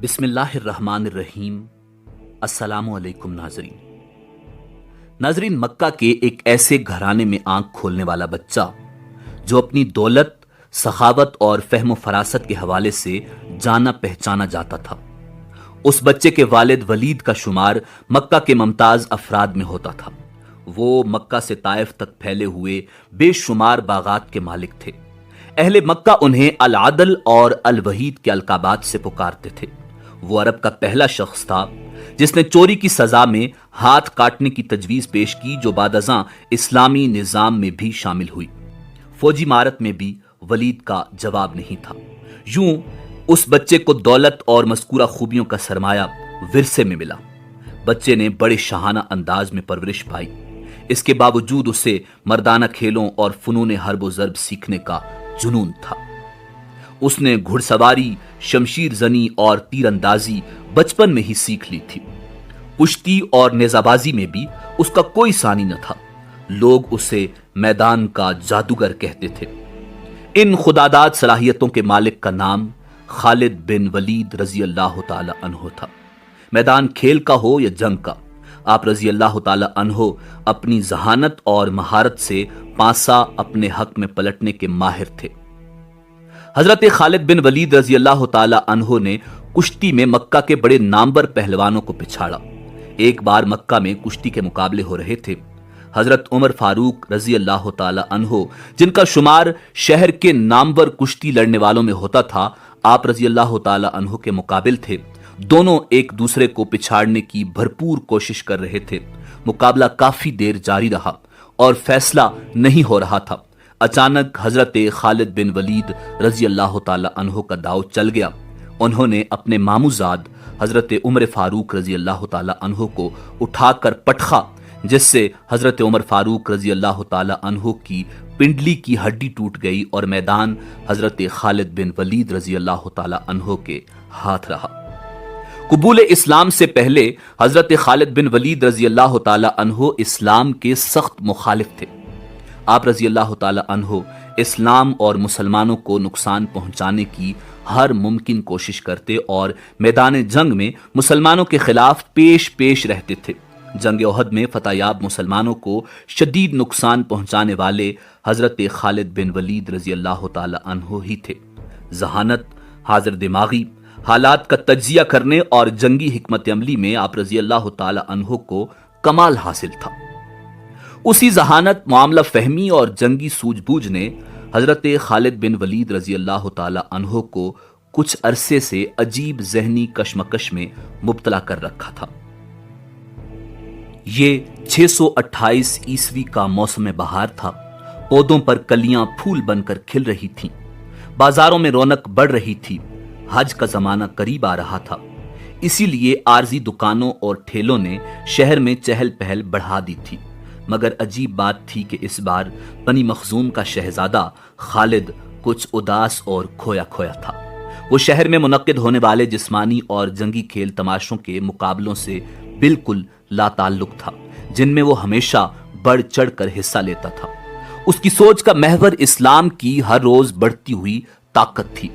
بسم اللہ الرحمن الرحیم۔ السلام علیکم ناظرین، مکہ کے ایک ایسے گھرانے میں آنکھ کھولنے والا بچہ جو اپنی دولت، سخاوت اور فہم و فراست کے حوالے سے جانا پہچانا جاتا تھا۔ اس بچے کے والد ولید کا شمار مکہ کے ممتاز افراد میں ہوتا تھا۔ وہ مکہ سے طائف تک پھیلے ہوئے بے شمار باغات کے مالک تھے۔ اہل مکہ انہیں العدل اور الوحید کے القابات سے پکارتے تھے۔ وہ عرب کا پہلا شخص تھا جس نے چوری کی سزا میں ہاتھ کاٹنے کی تجویز پیش کی، جو بعد ازاں اسلامی نظام میں بھی شامل ہوئی۔ فوجی مہارت میں بھی ولید کا جواب نہیں تھا۔ یوں اس بچے کو دولت اور مذکورہ خوبیوں کا سرمایہ ورثے میں ملا۔ بچے نے بڑے شاہانہ انداز میں پرورش پائی۔ اس کے باوجود اسے مردانہ کھیلوں اور فنون حرب و ضرب سیکھنے کا جنون تھا۔ اس نے گھڑ سواری، شمشیر زنی اور تیر اندازی بچپن میں ہی سیکھ لی تھی۔ کشتی اور نیزہ بازی میں بھی اس کا کوئی ثانی نہ تھا۔ لوگ اسے میدان کا جادوگر کہتے تھے۔ ان خداداد صلاحیتوں کے مالک کا نام خالد بن ولید رضی اللہ تعالی عنہ تھا۔ میدان کھیل کا ہو یا جنگ کا، آپ رضی اللہ تعالی عنہ اپنی ذہانت اور مہارت سے پانسا اپنے حق میں پلٹنے کے ماہر تھے۔ حضرت خالد بن ولید رضی اللہ تعالی عنہ نے کشتی میں مکہ کے بڑے نامور پہلوانوں کو پچھاڑا۔ ایک بار مکہ میں کشتی کے مقابلے ہو رہے تھے۔ حضرت عمر فاروق رضی اللہ تعالی عنہ، جن کا شمار شہر کے نامور کشتی لڑنے والوں میں ہوتا تھا، آپ رضی اللہ تعالی عنہ کے مقابل تھے۔ دونوں ایک دوسرے کو پچھاڑنے کی بھرپور کوشش کر رہے تھے۔ مقابلہ کافی دیر جاری رہا اور فیصلہ نہیں ہو رہا تھا۔ اچانک حضرت خالد بن ولید رضی اللہ تعالی عنہ کا داؤ چل گیا۔ انہوں نے اپنے ماموزاد حضرت عمر فاروق رضی اللہ تعالی عنہ کو اٹھا کر پٹخا، جس سے حضرت عمر فاروق رضی اللہ تعالی عنہ کی پنڈلی کی ہڈی ٹوٹ گئی اور میدان حضرت خالد بن ولید رضی اللہ تعالی عنہ کے ہاتھ رہا۔ قبول اسلام سے پہلے حضرت خالد بن ولید رضی اللہ تعالی عنہ اسلام کے سخت مخالف تھے۔ آپ رضی اللہ تعالی عنہ اسلام اور مسلمانوں کو نقصان پہنچانے کی ہر ممکن کوشش کرتے اور میدان جنگ میں مسلمانوں کے خلاف پیش رہتے تھے۔ جنگ احد میں فتح یاب مسلمانوں کو شدید نقصان پہنچانے والے حضرت خالد بن ولید رضی اللہ تعالی عنہ ہی تھے۔ ذہانت، حاضر دماغی، حالات کا تجزیہ کرنے اور جنگی حکمت عملی میں آپ رضی اللہ تعالی عنہ کو کمال حاصل تھا۔ اسی ذہانت، معاملہ فہمی اور جنگی سوجھ بوجھ نے حضرت خالد بن ولید رضی اللہ تعالی عنہ کو کچھ عرصے سے عجیب ذہنی کشمکش میں مبتلا کر رکھا تھا۔ یہ 628 عیسوی کا موسم بہار تھا۔ پودوں پر کلیاں پھول بن کر کھل رہی تھیں، بازاروں میں رونق بڑھ رہی تھی۔ حج کا زمانہ قریب آ رہا تھا، اسی لیے عارضی دکانوں اور ٹھیلوں نے شہر میں چہل پہل بڑھا دی تھی۔ مگر عجیب بات تھی کہ اس بار بنی مخزوم کا شہزادہ خالد کچھ اداس اور کھویا کھویا تھا۔ وہ شہر میں منعقد ہونے والے جسمانی اور جنگی کھیل تماشوں کے مقابلوں سے بالکل لا تعلق تھا، جن میں وہ ہمیشہ بڑھ چڑھ کر حصہ لیتا تھا۔ اس کی سوچ کا محور اسلام کی ہر روز بڑھتی ہوئی طاقت تھی۔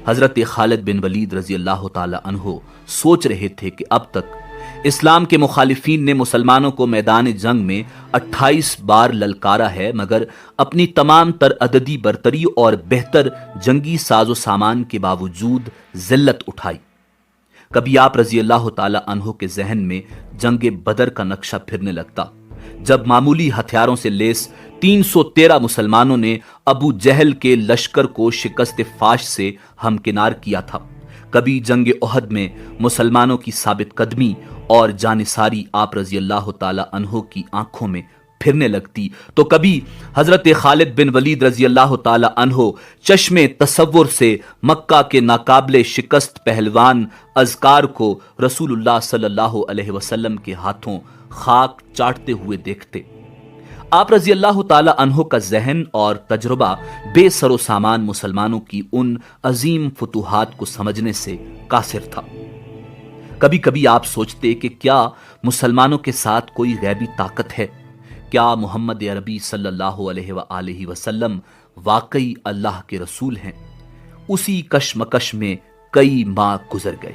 حضرت خالد بن ولید رضی اللہ تعالی عنہ سوچ رہے تھے کہ اب تک اسلام کے مخالفین نے مسلمانوں کو میدان جنگ میں 28 بار للکارا ہے، مگر اپنی تمام تر عددی برتری اور بہتر جنگی ساز و سامان کے باوجود ذلت اٹھائی۔ کبھی آپ رضی اللہ تعالی عنہ کے ذہن میں جنگ بدر کا نقشہ پھرنے لگتا، جب معمولی ہتھیاروں سے لیس 313 مسلمانوں نے ابو جہل کے لشکر کو شکست فاش سے ہمکنار کیا تھا۔ کبھی جنگ احد میں مسلمانوں کی ثابت قدمی اور جانثاری آپ رضی اللہ تعالی عنہ کی آنکھوں میں پھرنے لگتی، تو کبھی حضرت خالد بن ولید رضی اللہ تعالی عنہ چشم تصور سے مکہ کے ناقابل شکست پہلوان اذکار کو رسول اللہ صلی اللہ علیہ وسلم کے ہاتھوں خاک چاٹتے ہوئے دیکھتے۔ آپ رضی اللہ تعالی عنہ کا ذہن اور تجربہ بے سر و سامان مسلمانوں کی ان عظیم فتوحات کو سمجھنے سے قاصر تھا۔ کبھی کبھی آپ سوچتے کہ کیا مسلمانوں کے ساتھ کوئی غیبی طاقت ہے؟ کیا محمد عربی صلی اللہ علیہ وآلہ وسلم واقعی اللہ کے رسول ہیں؟ اسی کشمکش میں کئی ماہ گزر گئے۔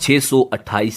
628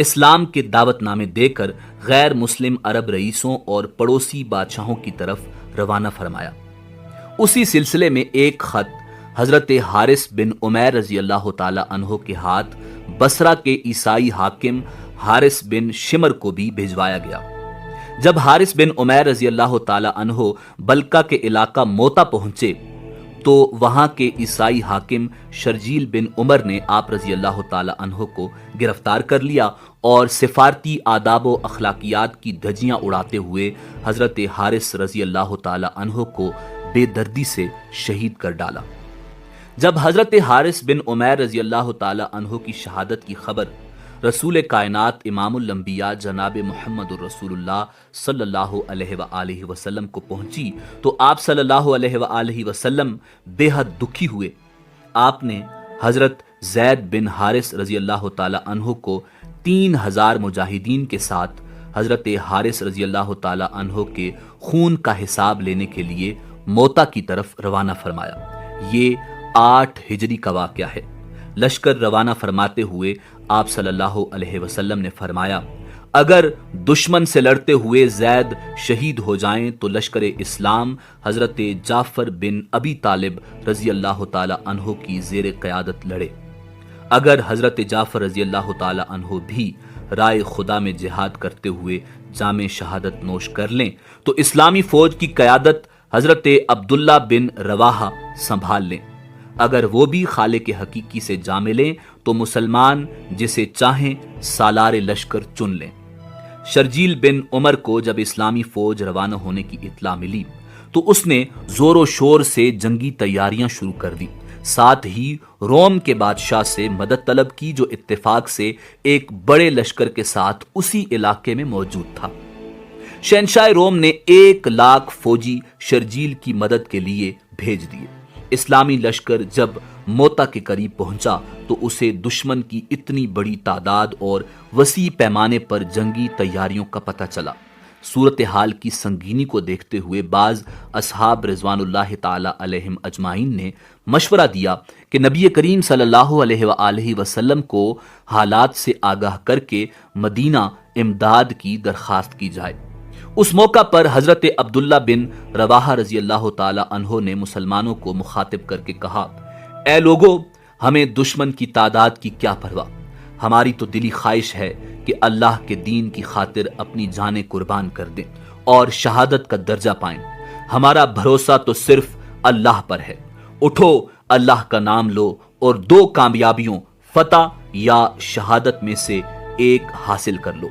اسلام کے دعوت نامے دے کر غیر مسلم عرب رئیسوں اور پڑوسی بادشاہوں کی طرف روانہ فرمایا۔ اسی سلسلے میں ایک خط حضرت حارث بن عمیر رضی اللہ تعالی عنہ کے ہاتھ بصرہ کے عیسائی حاکم حارث بن شمر کو بھی بھیجوایا گیا۔ جب حارث بن عمیر رضی اللہ تعالی عنہ بلکہ کے علاقہ موتا پہنچے تو وہاں کے عیسائی حاکم شرجیل بن عمر نے آپ رضی اللہ تعالی عنہ کو گرفتار کر لیا اور سفارتی آداب و اخلاقیات کی دھجیاں اڑاتے ہوئے حضرت حارث رضی اللہ تعالی عنہ کو بے دردی سے شہید کر ڈالا۔ جب حضرت حارث بن عمیر رضی اللہ تعالی عنہ کی شہادت کی خبر رسول کائنات امام الانبیاء جناب محمد الرسول اللہ صلی اللہ علیہ وآلہ وسلم کو پہنچی تو آپ صلی اللہ علیہ وآلہ وسلم بے حد دکھی ہوئے۔ آپ نے حضرت زید بن حارث رضی اللہ تعالی عنہ کو 3000 مجاہدین کے ساتھ حضرت حارث رضی اللہ تعالی عنہ کے خون کا حساب لینے کے لیے موتا کی طرف روانہ فرمایا۔ یہ 8 ہجری کا واقعہ ہے۔ لشکر روانہ فرماتے ہوئے آپ صلی اللہ علیہ وسلم نے فرمایا، اگر دشمن سے لڑتے ہوئے زید شہید ہو جائیں تو لشکر اسلام حضرت جعفر بن ابی طالب رضی اللہ تعالی عنہ کی زیر قیادت لڑے۔ اگر حضرت جعفر رضی اللہ تعالی عنہ بھی رائے خدا میں جہاد کرتے ہوئے جام شہادت نوش کر لیں تو اسلامی فوج کی قیادت حضرت عبداللہ بن رواحہ سنبھال لیں۔ اگر وہ بھی خالق حقیقی سے جا ملیں تو مسلمان جسے چاہیں سالار لشکر چن لیں۔ شرجیل بن عمر کو جب اسلامی فوج روانہ ہونے کی اطلاع ملی تو اس نے زور و شور سے جنگی تیاریاں شروع کر دی، ساتھ ہی روم کے بادشاہ سے مدد طلب کی جو اتفاق سے ایک بڑے لشکر کے ساتھ اسی علاقے میں موجود تھا۔ شہنشاہ روم نے 1,00,000 فوجی شرجیل کی مدد کے لیے بھیج دیے۔ اسلامی لشکر جب موتا کے قریب پہنچا تو اسے دشمن کی اتنی بڑی تعداد اور وسیع پیمانے پر جنگی تیاریوں کا پتہ چلا۔ صورتحال کی سنگینی کو دیکھتے ہوئے بعض اصحاب رضوان اللہ تعالی علیہم اجمعین نے مشورہ دیا کہ نبی کریم صلی اللہ علیہ وآلہ وسلم کو حالات سے آگاہ کر کے مدینہ امداد کی درخواست کی جائے۔ اس موقع پر حضرت عبداللہ بن رواحہ رضی اللہ تعالی عنہ نے مسلمانوں کو مخاطب کر کے کہا، اے لوگو، ہمیں دشمن کی تعداد کی کیا پرواہ، ہماری تو دلی خواہش ہے کہ اللہ کے دین کی خاطر اپنی جانیں قربان کر دیں اور شہادت کا درجہ پائیں۔ ہمارا بھروسہ تو صرف اللہ پر ہے۔ اٹھو، اللہ کا نام لو اور 2 کامیابیوں، فتح یا شہادت میں سے ایک حاصل کر لو۔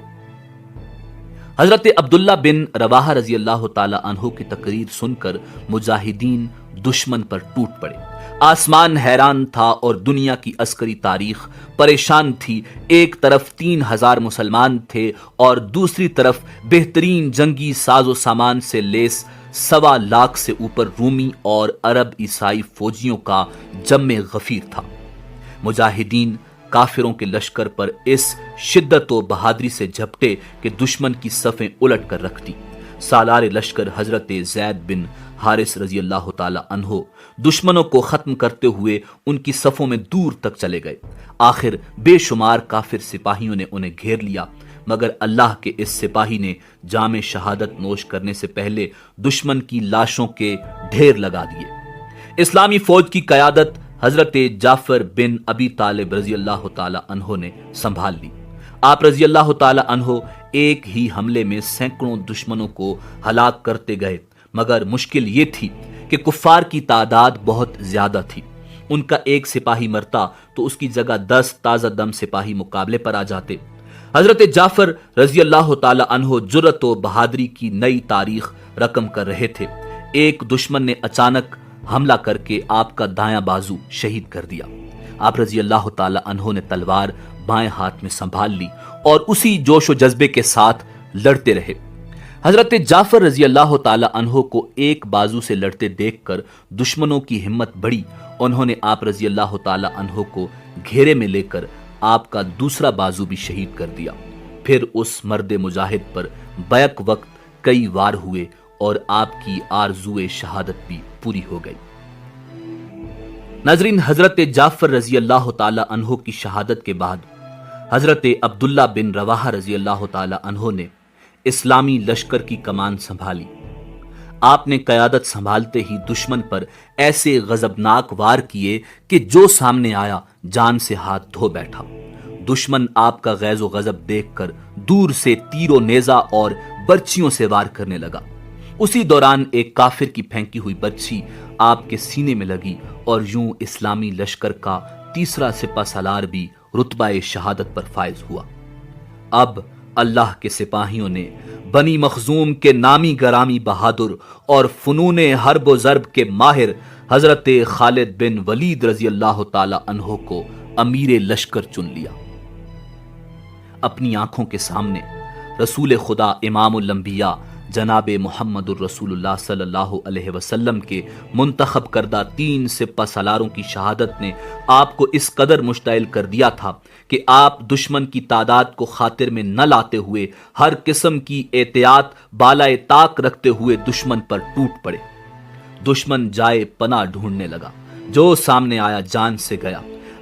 حضرت عبداللہ بن رواحہ رضی اللہ تعالی عنہ کی تقریر سن کر مجاہدین دشمن پر ٹوٹ پڑے۔ آسمان حیران تھا اور دنیا کی عسکری تاریخ پریشان تھی۔ ایک طرف 3000 مسلمان تھے اور دوسری طرف بہترین جنگی ساز و سامان سے لیس 1,00,000 سے اوپر رومی اور عرب عیسائی فوجیوں کا جم غفیر تھا۔ مجاہدین کافروں کے لشکر پر اس شدت و بہادری سے جھپٹے کہ دشمن کی صفیں الٹ کر رکھ دی۔ سالار لشکر حضرت زید بن حارث رضی اللہ تعالی عنہ دشمنوں کو ختم کرتے ہوئے ان کی صفوں میں دور تک چلے گئے۔ آخر بے شمار کافر سپاہیوں نے انہیں گھیر لیا، مگر اللہ کے اس سپاہی نے جام شہادت نوش کرنے سے پہلے دشمن کی لاشوں کے ڈھیر لگا دیے۔ اسلامی فوج کی قیادت حضرت جعفر بن ابی طالب رضی اللہ تعالی عنہ نے سنبھال لی۔ آپ رضی اللہ تعالی عنہ ایک ہی حملے میں سینکڑوں دشمنوں کو ہلاک کرتے گئے، مگر مشکل یہ تھی کہ کفار کی تعداد بہت زیادہ تھی۔ ان کا ایک سپاہی مرتا تو اس کی جگہ 10 تازہ دم سپاہی مقابلے پر آ جاتے۔ حضرت جعفر رضی اللہ تعالی عنہ جرأت و بہادری کی نئی تاریخ رقم کر رہے تھے۔ ایک دشمن نے اچانک حملہ کر کے آپ کا دایاں بازو شہید کر دیا۔ آپ رضی اللہ تعالی عنہ نے تلوار بائیں ہاتھ میں سنبھال لی اور اسی جوش و جذبے کے ساتھ لڑتے رہے۔ حضرت جعفر رضی اللہ تعالی عنہ کو ایک بازو سے لڑتے دیکھ کر دشمنوں کی ہمت بڑھی۔ انہوں نے آپ رضی اللہ تعالی عنہ کو گھیرے میں لے کر آپ کا دوسرا بازو بھی شہید کر دیا۔ پھر اس مرد مجاہد پر بیک وقت کئی وار ہوئے اور آپ کی آرزوئے شہادت بھی پوری ہو گئی۔ ناظرین، حضرت جعفر رضی اللہ تعالی عنہ کی شہادت کے بعد حضرت عبداللہ بن رواحہ رضی اللہ تعالی عنہ نے اسلامی لشکر کی کمان سنبھالی۔ آپ نے قیادت سنبھالتے ہی دشمن پر ایسے غضبناک وار کیے کہ جو سامنے آیا جان سے ہاتھ دھو بیٹھا۔ دشمن آپ کا غیظ و غضب دیکھ کر دور سے تیر و نیزہ اور برچھیوں سے وار کرنے لگا۔ اسی دوران ایک کافر کی پھینکی ہوئی برچھی آپ کے سینے میں لگی اور یوں اسلامی لشکر کا تیسرا سپہ سالار بھی رتبہ شہادت پر فائز ہوا۔ اب اللہ کے سپاہیوں نے بنی مخزوم کے نامی گرامی بہادر اور فنون حرب و ضرب کے ماہر حضرت خالد بن ولید رضی اللہ تعالی عنہ کو امیر لشکر چن لیا۔ اپنی آنکھوں کے سامنے رسول خدا امام الانبیاء جناب محمد الرسول اللہ صلی اللہ علیہ وسلم کے منتخب کردہ 3 سپہ سالاروں کی شہادت نے آپ کو اس قدر مشتعل کر دیا تھا کہ آپ دشمن کی تعداد کو خاطر میں نہ لاتے ہوئے ہر قسم کی احتیاط بالائے طاق رکھتے ہوئے دشمن پر ٹوٹ پڑے۔ دشمن جائے پناہ ڈھونڈنے لگا، جو سامنے آیا جان سے گیا۔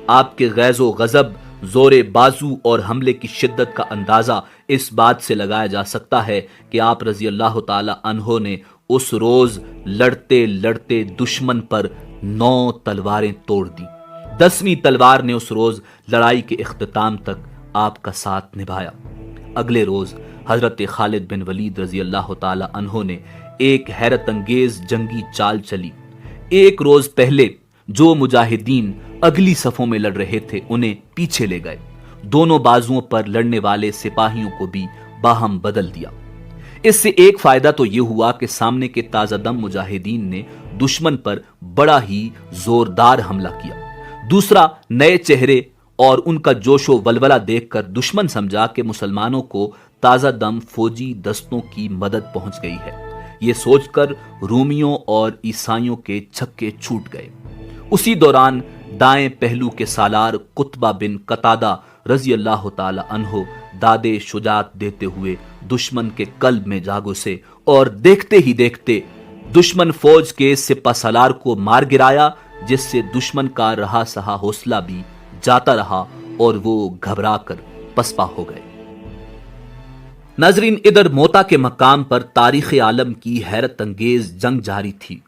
آپ کے غیظ و غضب، زور بازو اور حملے کی شدت کا اندازہ اس بات سے لگایا جا سکتا ہے کہ آپ رضی اللہ تعالی عنہ نے اس روز لڑتے لڑتے دشمن پر 9 تلواریں توڑ دی۔ 10ویں تلوار نے اس روز لڑائی کے اختتام تک آپ کا ساتھ نبھایا۔ اگلے روز حضرت خالد بن ولید رضی اللہ تعالی عنہ نے ایک حیرت انگیز جنگی چال چلی۔ ایک روز پہلے جو مجاہدین اگلی صفوں میں لڑ رہے تھے انہیں پیچھے لے گئے، دونوں بازوؤں پر لڑنے والے سپاہیوں کو بھی باہم بدل دیا۔ اس سے ایک فائدہ تو یہ ہوا کہ سامنے کے تازہ دم مجاہدین نے دشمن پر بڑا ہی زوردار حملہ کیا۔ دوسرا، نئے چہرے اور ان کا جوش و ولولہ دیکھ کر دشمن سمجھا کہ مسلمانوں کو تازہ دم فوجی دستوں کی مدد پہنچ گئی ہے۔ یہ سوچ کر رومیوں اور عیسائیوں کے چھکے چھوٹ گئے۔ اسی دوران دائیں پہلو کے سالار قطبہ بن قتادہ رضی اللہ تعالی عنہ دادے شجاعت دیتے ہوئے دشمن کے قلب میں جا گھسے اور دیکھتے ہی دیکھتے دشمن فوج کے سپہ سالار کو مار گرایا، جس سے دشمن کا رہا سہا حوصلہ بھی جاتا رہا اور وہ گھبرا کر پسپا ہو گئے۔ ناظرین، ادھر موتا کے مقام پر تاریخ عالم کی حیرت انگیز جنگ جاری تھی،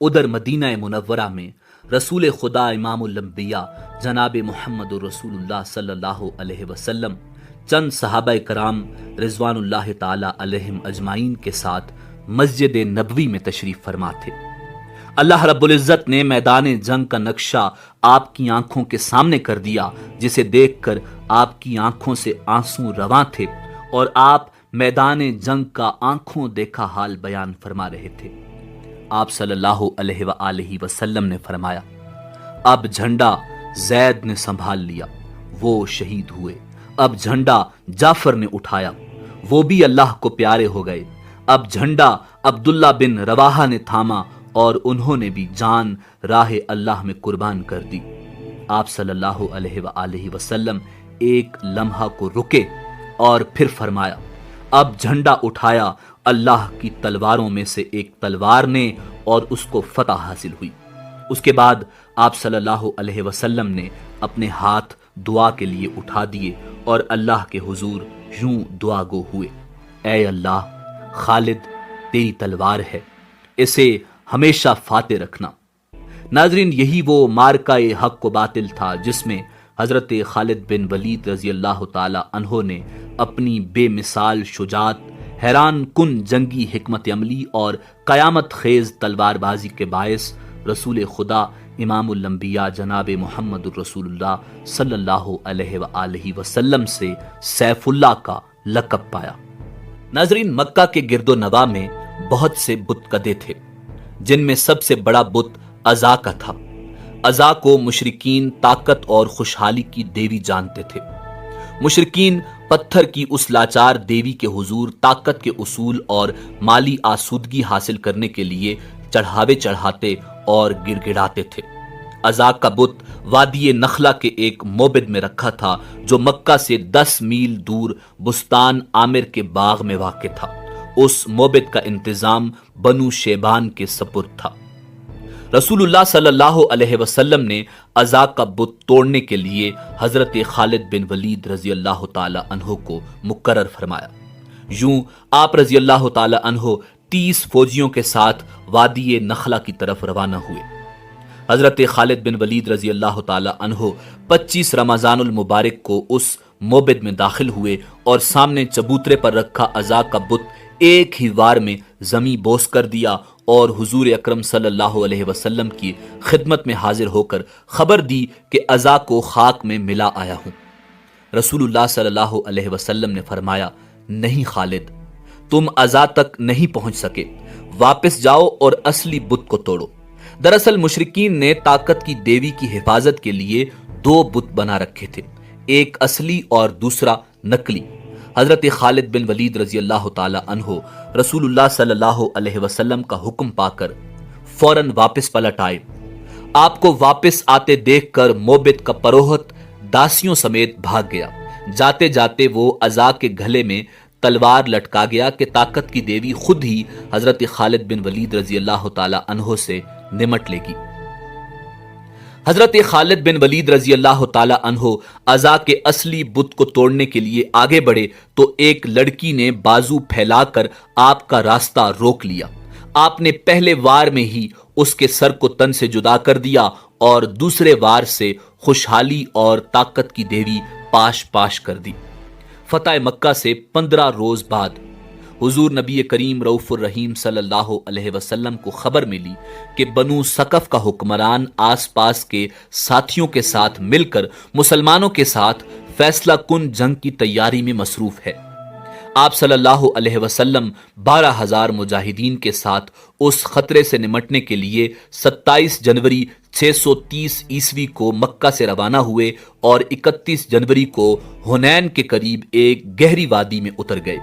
ادھر مدینہ منورہ میں رسول خدا امام الانبیاء جناب محمد رسول اللہ صلی اللہ علیہ وسلم چند صحابہ کرام رضوان اللہ تعالی علیہم اجمعین کے ساتھ مسجد نبوی میں تشریف فرما تھے۔ اللہ رب العزت نے میدان جنگ کا نقشہ آپ کی آنکھوں کے سامنے کر دیا، جسے دیکھ کر آپ کی آنکھوں سے آنسو رواں تھے اور آپ میدان جنگ کا آنکھوں دیکھا حال بیان فرما رہے تھے۔ آپ صلی اللہ علیہ وآلہ وسلم نے فرمایا، اب جھنڈا زید نے سنبھال لیا، وہ شہید ہوئے۔ اب جھنڈا جعفر نے اٹھایا، وہ بھی اللہ کو پیارے ہو گئے۔ اب جھنڈا عبداللہ بن رواحہ نے تھاما اور انہوں نے بھی جان راہ اللہ میں قربان کر دی۔ آپ صلی اللہ علیہ وآلہ وسلم ایک لمحہ کو رکے اور پھر فرمایا، اب جھنڈا اٹھایا اللہ کی تلواروں میں سے ایک تلوار نے اور اس کو فتح حاصل ہوئی۔ اس کے بعد آپ صلی اللہ علیہ وسلم نے اپنے ہاتھ دعا کے لیے اٹھا دیے اور اللہ کے حضور یوں دعا گو ہوئے، اے اللہ، خالد تیری تلوار ہے، اسے ہمیشہ فاتح رکھنا۔ ناظرین، یہی وہ مارکہ حق و باطل تھا جس میں حضرت خالد بن ولید رضی اللہ تعالی عنہ نے اپنی بے مثال شجاعت، حیران کن جنگی حکمت عملی اور قیامت خیز تلوار بازی کے باعث رسول خدا امام الانبیاء جناب محمد الرسول اللہ صلی اللہ علیہ وآلہ وسلم سے سیف اللہ کا لقب پایا۔ ناظرین، مکہ کے گرد و نواح میں بہت سے بت کدے تھے، جن میں سب سے بڑا بت عزا کا تھا۔ عزا کو مشرکین طاقت اور خوشحالی کی دیوی جانتے تھے۔ مشرکین پتھر کی اس لاچار دیوی کے حضور طاقت کے اصول اور مالی آسودگی حاصل کرنے کے لیے چڑھاوے چڑھاتے اور گڑ گڑاتے تھے۔ عزا کا بت وادی نخلہ کے ایک موبد میں رکھا تھا، جو مکہ سے 10 میل دور بستان عامر کے باغ میں واقع تھا۔ اس موبد کا انتظام بنو شیبان کے سپرد تھا۔ رسول اللہ صلی اللہ علیہ وسلم نے عزا کا بت توڑنے کے لیے حضرت خالد بن ولید رضی اللہ تعالی عنہ کو مقرر فرمایا۔ یوں آپ رضی اللہ تعالی عنہ 30 فوجیوں کے ساتھ وادی نخلا کی طرف روانہ ہوئے۔ حضرت خالد بن ولید رضی اللہ تعالی عنہ 25 رمضان المبارک کو اس موبد میں داخل ہوئے اور سامنے چبوترے پر رکھا عزا کا بت ایک ہی وار میں زمیں بوس کر دیا اور حضور اکرم صلی اللہ علیہ وسلم کی خدمت میں حاضر ہو کر خبر دی کہ عزا کو خاک میں ملا آیا ہوں۔ رسول اللہ صلی اللہ علیہ وسلم نے فرمایا، نہیں خالد، تم عزا تک نہیں پہنچ سکے، واپس جاؤ اور اصلی بت کو توڑو۔ دراصل مشرکین نے طاقت کی دیوی کی حفاظت کے لیے 2 بت بنا رکھے تھے، ایک اصلی اور دوسرا نقلی۔ حضرت خالد بن ولید رضی اللہ تعالی عنہ رسول اللہ صلی اللہ علیہ وسلم کا حکم پا کر فوراً واپس پلٹ آئے۔ آپ کو واپس آتے دیکھ کر موبد کا پروہت داسیوں سمیت بھاگ گیا۔ جاتے جاتے وہ عزا کے گھلے میں تلوار لٹکا گیا کہ طاقت کی دیوی خود ہی حضرت خالد بن ولید رضی اللہ تعالی عنہ سے نمٹ لے گی۔ حضرت خالد بن ولید رضی اللہ تعالی عنہ عزا کے اصلی بت کو توڑنے کے لیے آگے بڑھے تو ایک لڑکی نے بازو پھیلا کر آپ کا راستہ روک لیا۔ آپ نے پہلے وار میں ہی اس کے سر کو تن سے جدا کر دیا اور دوسرے وار سے خوشحالی اور طاقت کی دیوی پاش پاش کر دی۔ فتح مکہ سے 15 روز بعد حضور نبی کریم رؤوف الرحیم صلی اللہ علیہ وسلم کو خبر ملی کہ بنو ثقف کا حکمران آس پاس کے ساتھیوں کے ساتھ مل کر مسلمانوں کے ساتھ فیصلہ کن جنگ کی تیاری میں مصروف ہے۔ آپ صلی اللہ علیہ وسلم 12,000 مجاہدین کے ساتھ اس خطرے سے نمٹنے کے لیے 27 جنوری 630 عیسوی کو مکہ سے روانہ ہوئے اور 31 جنوری کو حنین کے قریب ایک گہری وادی میں اتر گئے۔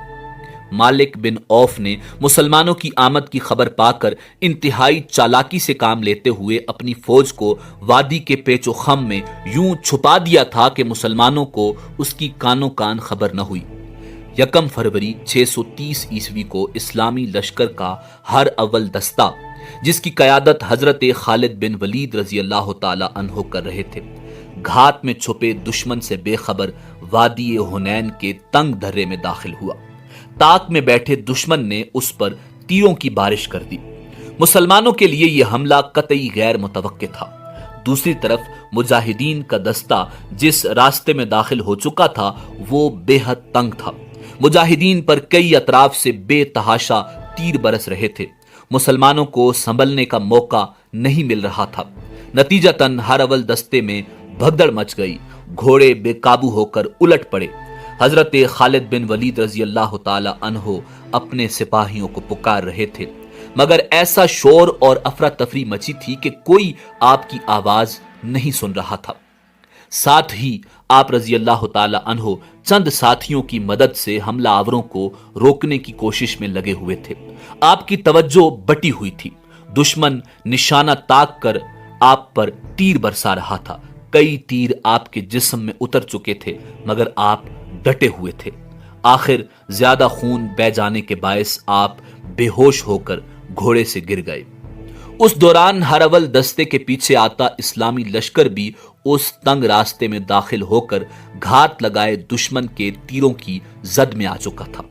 مالک بن عوف نے مسلمانوں کی آمد کی خبر پا کر انتہائی چالاکی سے کام لیتے ہوئے اپنی فوج کو وادی کے پیچ و خم میں یوں چھپا دیا تھا کہ مسلمانوں کو اس کی کانوں کان خبر نہ ہوئی۔ 1 فروری 630 عیسوی کو اسلامی لشکر کا ہر اول دستہ، جس کی قیادت حضرت خالد بن ولید رضی اللہ تعالی عنہ کر رہے تھے، گھات میں چھپے دشمن سے بے خبر وادی حنین کے تنگ درے میں داخل ہوا۔ تاک میں بیٹھے دشمن نے اس پر تیروں کی بارش کر دی۔ مسلمانوں کے لیے یہ حملہ قطعی غیر متوقع تھا۔ دوسری طرف مجاہدین کا دستہ جس راستے میں داخل ہو چکا تھا وہ بے حد تنگ تھا۔ مجاہدین پر کئی اطراف سے بے تحاشا تیر برس رہے تھے۔ مسلمانوں کو سنبھلنے کا موقع نہیں مل رہا تھا۔ نتیجتاً ہر اول دستے میں بھگدڑ مچ گئی، گھوڑے بے قابو ہو کر الٹ پڑے۔ حضرت خالد بن ولید رضی اللہ تعالی عنہ اپنے سپاہیوں کو پکار رہے تھے، مگر ایسا شور اور افراتفری مچی تھی کہ کوئی آپ کی آواز نہیں سن رہا تھا۔ ساتھ ہی آپ رضی اللہ تعالی عنہ چند ساتھیوں کی مدد سے حملہ آوروں کو روکنے کی کوشش میں لگے ہوئے تھے۔ آپ کی توجہ بٹی ہوئی تھی۔ دشمن نشانہ تاک کر آپ پر تیر برسا رہا تھا۔ کئی تیر آپ کے جسم میں اتر چکے تھے، مگر آپ ڈٹے ہوئے تھے۔ آخر زیادہ خون بہ جانے کے باعث آپ بے ہوش ہو کر گھوڑے سے گر گئے۔ اس دوران ہر اول دستے کے پیچھے آتا اسلامی لشکر بھی اس تنگ راستے میں داخل ہو کر گھات لگائے دشمن کے تیروں کی زد میں آ چکا تھا۔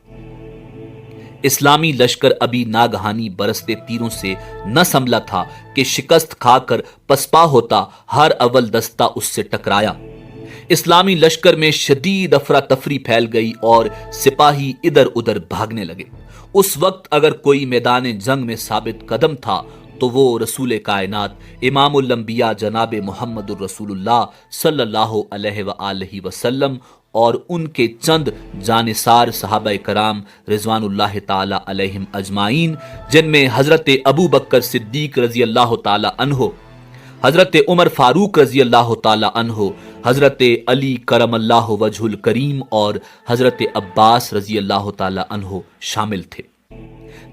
اسلامی لشکر ابھی ناگہانی برستے تیروں سے نہ سنبھلا تھا کہ شکست کھا کر پسپا ہوتا ہر اول دستہ اس سے ٹکرایا۔ اسلامی لشکر میں شدید افراتفری پھیل گئی اور سپاہی ادھر ادھر بھاگنے لگے۔ اس وقت اگر کوئی میدان جنگ میں ثابت قدم تھا تو وہ رسول کائنات امام الانبیاء جناب محمد الرسول اللہ صلی اللہ علیہ وآلہ وسلم اور ان کے چند جانثار صحابہ کرام رضوان اللہ تعالی علیہم اجمعین، جن میں حضرت ابو بکر صدیق رضی اللہ تعالی عنہ، حضرت عمر فاروق رضی اللہ تعالی عنہ، حضرت علی کرم اللہ وجہ الکریم اور حضرت عباس رضی اللہ تعالی عنہ شامل تھے۔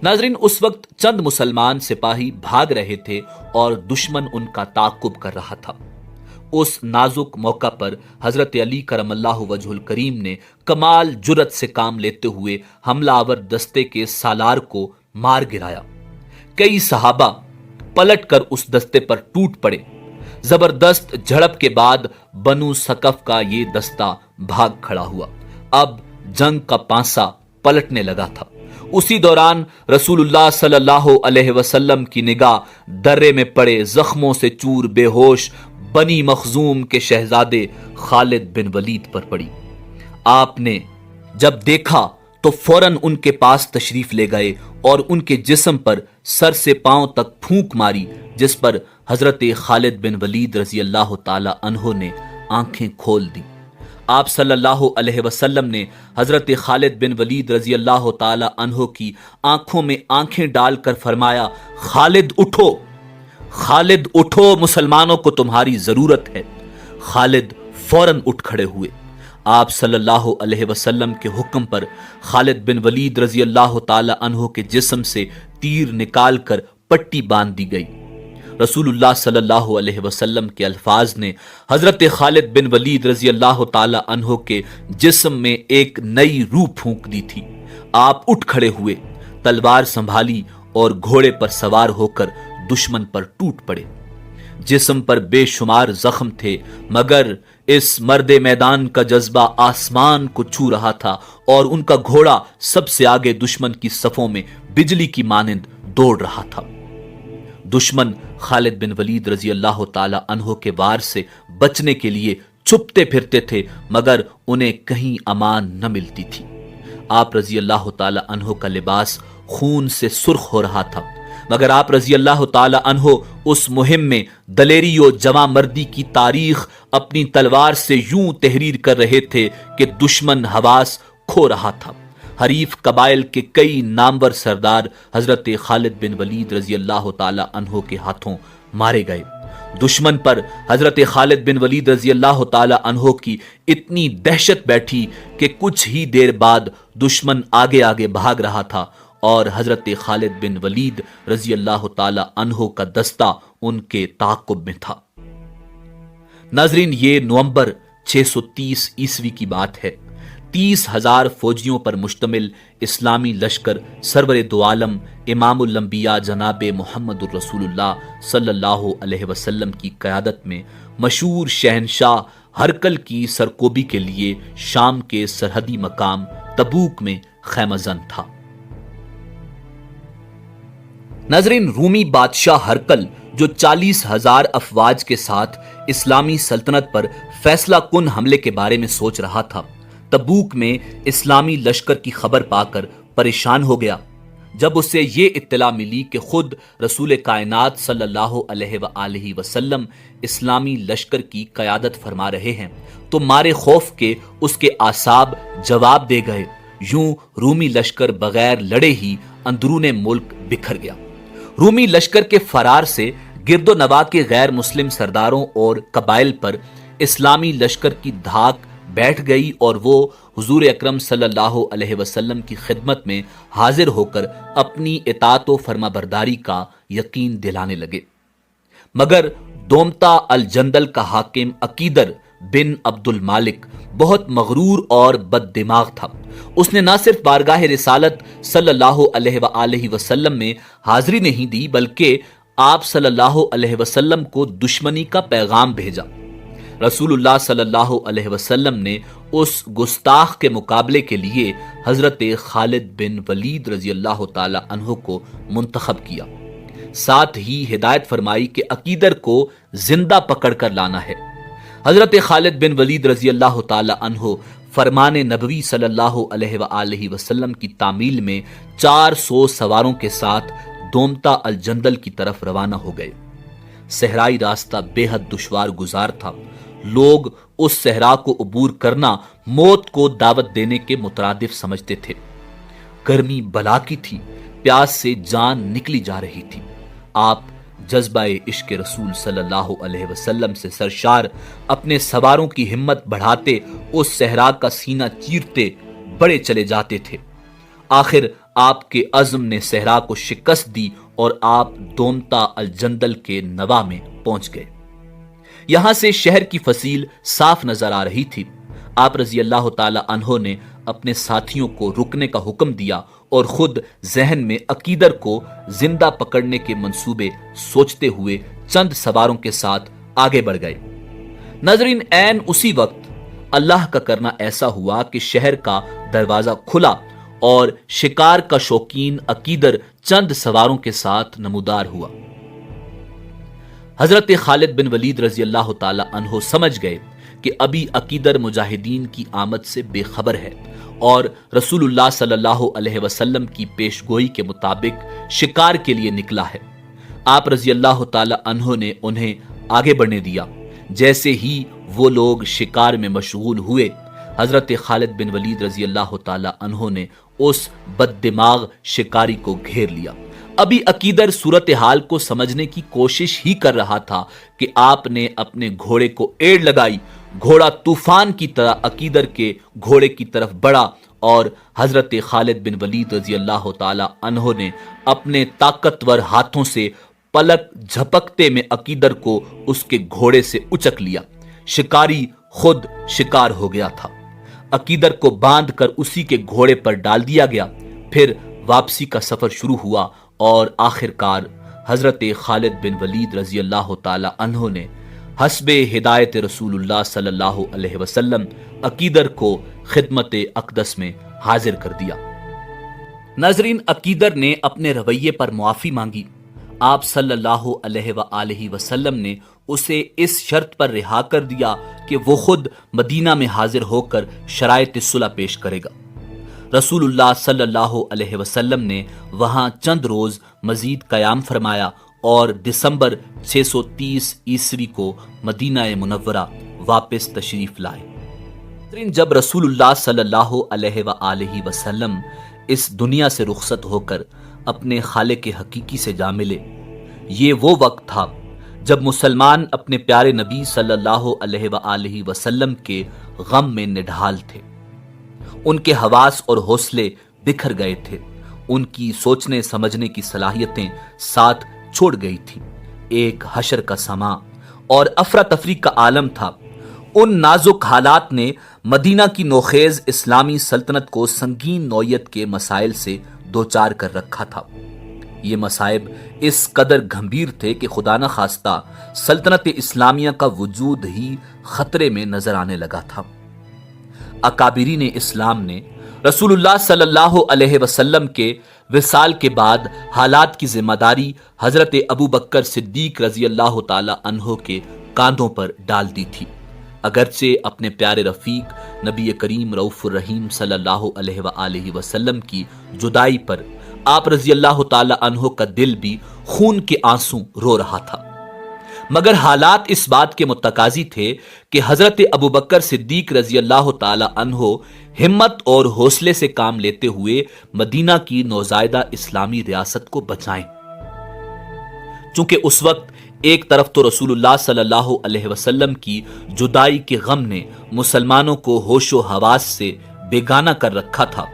ناظرین، اس وقت چند مسلمان سپاہی بھاگ رہے تھے اور دشمن ان کا تعاقب کر رہا تھا۔ اس نازک موقع پر حضرت علی کرم اللہ وجہ الکریم نے کمال جرت سے کام لیتے ہوئے حملہ آور دستے کے سالار کو مار گرایا۔ کئی صحابہ پلٹ کر اس دستے پر ٹوٹ پڑے۔ زبردست جھڑپ کے بعد بنو ثقف کا یہ دستہ بھاگ کھڑا ہوا۔ اب جنگ کا پانسا پلٹنے لگا تھا۔ اسی دوران رسول اللہ صلی اللہ علیہ وسلم کی نگاہ درے میں پڑے زخموں سے چور بے ہوش بنی مخزوم کے شہزادے خالد بن ولید پر پڑی۔ آپ نے جب دیکھا تو فوراً ان کے پاس تشریف لے گئے اور ان کے جسم پر سر سے پاؤں تک پھونک ماری، جس پر حضرت خالد بن ولید رضی اللہ تعالی عنہ نے آنکھیں کھول دی۔ آپ صلی اللہ علیہ وسلم نے حضرت خالد بن ولید رضی اللہ تعالی عنہ کی آنکھوں میں آنکھیں ڈال کر فرمایا، خالد اٹھو، خالد اٹھو، مسلمانوں کو تمہاری ضرورت ہے۔ خالد فوراً اٹھ کھڑے ہوئے۔ آپ صلی اللہ علیہ وسلم کے حکم پر خالد بن ولید رضی اللہ تعالی عنہ کے جسم سے تیر نکال کر پٹی باندھ دی گئی۔ رسول اللہ صلی اللہ علیہ وسلم کے الفاظ نے حضرت خالد بن ولید رضی اللہ تعالی عنہ کے جسم میں ایک نئی روح پھونک دی تھی۔ آپ اٹھ کھڑے ہوئے، تلوار سنبھالی اور گھوڑے پر سوار ہو کر دشمن پر ٹوٹ پڑے۔ جسم پر بے شمار زخم تھے، مگر اس مرد میدان کا جذبہ آسمان کو چھو رہا تھا اور ان کا گھوڑا سب سے آگے دشمن کی صفوں میں بجلی کی مانند دوڑ رہا تھا۔ دشمن خالد بن ولید رضی اللہ تعالی عنہ کے وار سے بچنے کے لیے چھپتے پھرتے تھے، مگر انہیں کہیں امان نہ ملتی تھی۔ آپ رضی اللہ تعالی عنہ کا لباس خون سے سرخ ہو رہا تھا، مگر آپ رضی اللہ تعالی عنہ اس مہم میں دلیری و جواں مردی کی تاریخ اپنی تلوار سے یوں تحریر کر رہے تھے کہ دشمن حواس کھو رہا تھا۔ حریف قبائل کے کئی نامور سردار حضرت خالد بن ولید رضی اللہ تعالی عنہ کے ہاتھوں مارے گئے۔ دشمن پر حضرت خالد بن ولید رضی اللہ تعالی عنہ کی اتنی دہشت بیٹھی کہ کچھ ہی دیر بعد دشمن آگے آگے بھاگ رہا تھا اور حضرت خالد بن ولید رضی اللہ تعالی عنہ کا دستہ ان کے تعاقب میں تھا۔ ناظرین، یہ نومبر 630 عیسوی کی بات ہے۔ 30,000 فوجیوں پر مشتمل اسلامی لشکر سرور دو عالم امام الانبیاء جناب محمد الرسول اللہ صلی اللہ علیہ وسلم کی قیادت میں مشہور شہنشاہ ہرقل کی سرکوبی کے لیے شام کے سرحدی مقام تبوک میں خیمہ زن تھا۔ ناظرین، رومی بادشاہ ہرقل جو 40,000 افواج کے ساتھ اسلامی سلطنت پر فیصلہ کن حملے کے بارے میں سوچ رہا تھا، تبوک میں اسلامی لشکر کی خبر پا کر پریشان ہو گیا۔ جب اسے یہ اطلاع ملی کہ خود رسول کائنات صلی اللہ علیہ وآلہ وسلم اسلامی لشکر کی قیادت فرما رہے ہیں تو مارے خوف کے اس کے اعصاب جواب دے گئے۔ یوں رومی لشکر بغیر لڑے ہی اندرون ملک بکھر گیا۔ رومی لشکر کے فرار سے گرد و نواح کے غیر مسلم سرداروں اور قبائل پر اسلامی لشکر کی دھاک بیٹھ گئی اور وہ حضور اکرم صلی اللہ علیہ وسلم کی خدمت میں حاضر ہو کر اپنی اطاعت و فرما برداری کا یقین دلانے لگے۔ مگر دومتا الجندل کا حاکم عقیدر بن عبد المالک بہت مغرور اور بد دماغ تھا۔ اس نے نہ صرف بارگاہ رسالت صلی اللہ علیہ وآلہ وسلم میں حاضری نہیں دی، بلکہ آپ صلی اللہ علیہ وسلم کو دشمنی کا پیغام بھیجا۔ رسول اللہ صلی اللہ علیہ وسلم نے اس گستاخ کے مقابلے کے لیے حضرت خالد بن ولید رضی اللہ تعالی عنہ کو منتخب کیا، ساتھ ہی ہدایت فرمائی کہ عقیدر کو زندہ پکڑ کر لانا ہے۔ حضرت خالد بن ولید رضی اللہ تعالی عنہ فرمان نبوی صلی اللہ علیہ وآلہ وسلم کی تعمیل میں 400 سواروں کے ساتھ دومتا الجندل کی طرف روانہ ہو گئے۔ صحرائی راستہ بے حد دشوار گزار تھا۔ لوگ اس صحرا کو عبور کرنا موت کو دعوت دینے کے مترادف سمجھتے تھے۔ گرمی بلا کی تھی، پیاس سے جان نکلی جا رہی تھی۔ آپ جذبہ عشق رسول صلی اللہ علیہ وسلم سے سرشار اپنے سواروں کی ہمت بڑھاتے اس صحرا کا سینہ چیرتے بڑے چلے جاتے تھے۔ آخر آپ کے عزم نے صحرا کو شکست دی اور آپ دومتا الجندل کے نواح میں پہنچ گئے۔ یہاں سے شہر کی فصیل صاف نظر آ رہی تھی۔ آپ رضی اللہ تعالی عنہ نے اپنے ساتھیوں کو رکنے کا حکم دیا اور خود ذہن میں عقیدر کو زندہ پکڑنے کے منصوبے سوچتے ہوئے چند سواروں کے ساتھ آگے بڑھ گئے۔ ناظرین، عین اسی وقت اللہ کا کرنا ایسا ہوا کہ شہر کا دروازہ کھلا اور شکار کا شوقین عقیدر چند سواروں کے ساتھ نمودار ہوا۔ حضرت خالد بن ولید رضی اللہ تعالی عنہ سمجھ گئے کہ ابھی عقیدر مجاہدین کی آمد سے بے خبر ہے اور رسول اللہ صلی اللہ علیہ وسلم کی پیش گوئی کے مطابق شکار کے لیے نکلا ہے۔ آپ رضی اللہ تعالی عنہ نے انہیں آگے بڑھنے دیا۔ جیسے ہی وہ لوگ شکار میں مشغول ہوئے، حضرت خالد بن ولید رضی اللہ تعالی عنہ نے اس بد دماغ شکاری کو گھیر لیا۔ ابھی عقیدر صورتحال کو سمجھنے کی کوشش ہی کر رہا تھا کہ آپ نے اپنے گھوڑے کو ایڑ لگائی۔ گھوڑا طوفان کی طرح عقیدر کے گھوڑے کی طرف بڑھا اور حضرت خالد بن ولید رضی اللہ تعالی عنہ نے اپنے طاقتور ہاتھوں سے پلک جھپکتے میں عقیدر کو اس کے گھوڑے سے اچک لیا۔ شکاری خود شکار ہو گیا تھا۔ عقیدر کو باندھ کر اسی کے گھوڑے پر ڈال دیا گیا۔ پھر واپسی کا سفر شروع ہوا اور آخر کار حضرت خالد بن ولید رضی اللہ تعالی عنہ نے حسب ہدایت رسول اللہ صلی اللہ علیہ وسلم عقیدر کو خدمت اقدس میں حاضر کر دیا۔ ناظرین، عقیدر نے اپنے رویے پر معافی مانگی۔ آپ صلی اللہ علیہ وآلہ وسلم نے اسے اس شرط پر رہا کر دیا کہ وہ خود مدینہ میں حاضر ہو کر شرائط صلح پیش کرے گا۔ رسول اللہ صلی اللہ علیہ وسلم نے وہاں چند روز مزید قیام فرمایا اور دسمبر 630 عیسوی کو مدینہ منورہ واپس تشریف لائے۔ جب رسول اللہ صلی اللہ علیہ وآلہ وسلم اس دنیا سے رخصت ہو کر اپنے خالق حقیقی سے جا ملے، یہ وہ وقت تھا جب مسلمان اپنے پیارے نبی صلی اللہ علیہ وآلہ وسلم کے غم میں نڈھال تھے۔ ان کے حواس اور حوصلے بکھر گئے تھے، ان کی سوچنے سمجھنے کی صلاحیتیں ساتھ چھوڑ گئی تھی۔ ایک حشر کا سماں اور افراتفری کا عالم تھا۔ ان نازک حالات نے مدینہ کی نوخیز اسلامی سلطنت کو سنگین نوعیت کے مسائل سے دوچار کر رکھا تھا۔ یہ مصائب اس قدر گھمبیر تھے کہ خدا نہ خواستہ سلطنت اسلامیہ کا وجود ہی خطرے میں نظر آنے لگا تھا۔ اکابرین اسلام نے رسول اللہ صلی اللہ علیہ وسلم کے وصال کے بعد حالات کی ذمہ داری حضرت ابو بکر صدیق رضی اللہ تعالی عنہ کے کاندھوں پر ڈال دی تھی۔ اگرچہ اپنے پیارے رفیق نبی کریم رؤوف الرحیم صلی اللہ علیہ وآلہ وسلم کی جدائی پر آپ رضی اللہ تعالی عنہ کا دل بھی خون کے آنسو رو رہا تھا، مگر حالات اس بات کے متقاضی تھے کہ حضرت ابو بکر صدیق رضی اللہ تعالی عنہ ہمت اور حوصلے سے کام لیتے ہوئے مدینہ کی نوزائیدہ اسلامی ریاست کو بچائیں۔ چونکہ اس وقت ایک طرف تو رسول اللہ صلی اللہ علیہ وسلم کی جدائی کے غم نے مسلمانوں کو ہوش و حواس سے بیگانہ کر رکھا تھا،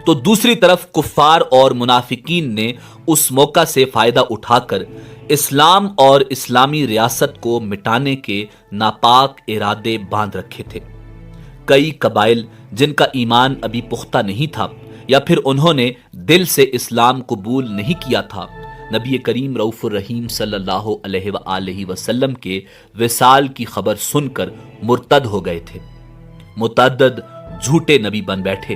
تو دوسری طرف کفار اور منافقین نے اس موقع سے فائدہ اٹھا کر اسلام اور اسلامی ریاست کو مٹانے کے ناپاک ارادے باندھ رکھے تھے۔ کئی قبائل جن کا ایمان ابھی پختہ نہیں تھا یا پھر انہوں نے دل سے اسلام قبول نہیں کیا تھا، نبی کریم رؤوف الرحیم صلی اللہ علیہ وآلہ وسلم کے وصال کی خبر سن کر مرتد ہو گئے تھے۔ متعدد جھوٹے نبی بن بیٹھے،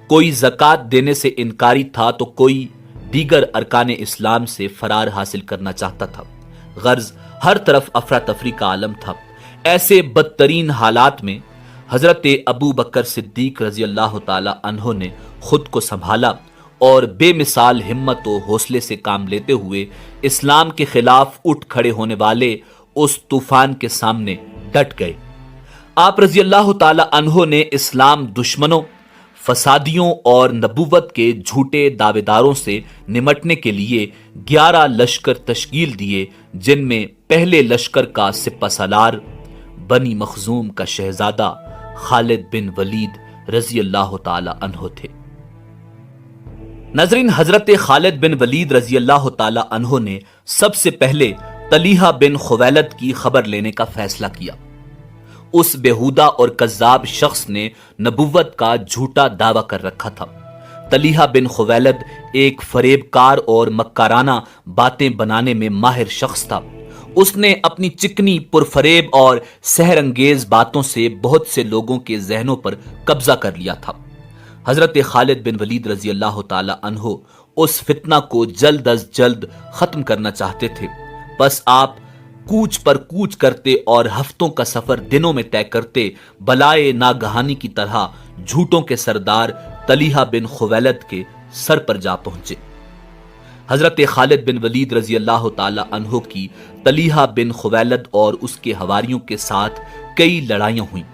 کوئی زکوٰۃ دینے سے انکاری تھا تو کوئی دیگر ارکان اسلام سے فرار حاصل کرنا چاہتا تھا۔ غرض ہر طرف افراتفری کا عالم تھا۔ ایسے بدترین حالات میں حضرت ابو بکر صدیق رضی اللہ تعالی عنہ نے خود کو سنبھالا اور بے مثال ہمت و حوصلے سے کام لیتے ہوئے اسلام کے خلاف اٹھ کھڑے ہونے والے اس طوفان کے سامنے ڈٹ گئے۔ آپ رضی اللہ تعالی عنہ نے اسلام دشمنوں، فسادیوں اور نبوت کے جھوٹے دعوے داروں سے نمٹنے کے لیے 11 لشکر تشکیل دیے، جن میں پہلے لشکر کا سپہ سالار بنی مخزوم کا شہزادہ خالد بن ولید رضی اللہ تعالی عنہ تھے۔ ناظرین، حضرت خالد بن ولید رضی اللہ تعالی عنہ نے سب سے پہلے طلیحہ بن خویلد کی خبر لینے کا فیصلہ کیا۔ اس بیہودہ اور کذاب شخص نے نبوت کا جھوٹا دعویٰ کر رکھا تھا۔ طلیحہ بن خویلد ایک فریب کار اور مکارانہ باتیں بنانے میں ماہر شخص تھا۔ اس نے اپنی چکنی پرفریب اور سحر انگیز باتوں سے بہت سے لوگوں کے ذہنوں پر قبضہ کر لیا تھا۔ حضرت خالد بن ولید رضی اللہ تعالی عنہ اس فتنہ کو جلد از جلد ختم کرنا چاہتے تھے، بس آپ کوچ پر کوچ کرتے اور ہفتوں کا سفر دنوں میں طے کرتے بلائے ناگہانی کی طرح جھوٹوں کے سردار طلیحہ بن خویلد کے سر پر جا پہنچے۔ حضرت خالد بن ولید رضی اللہ تعالی عنہ کی طلیحہ بن خویلد اور اس کے حواریوں کے ساتھ کئی لڑائیاں ہوئیں۔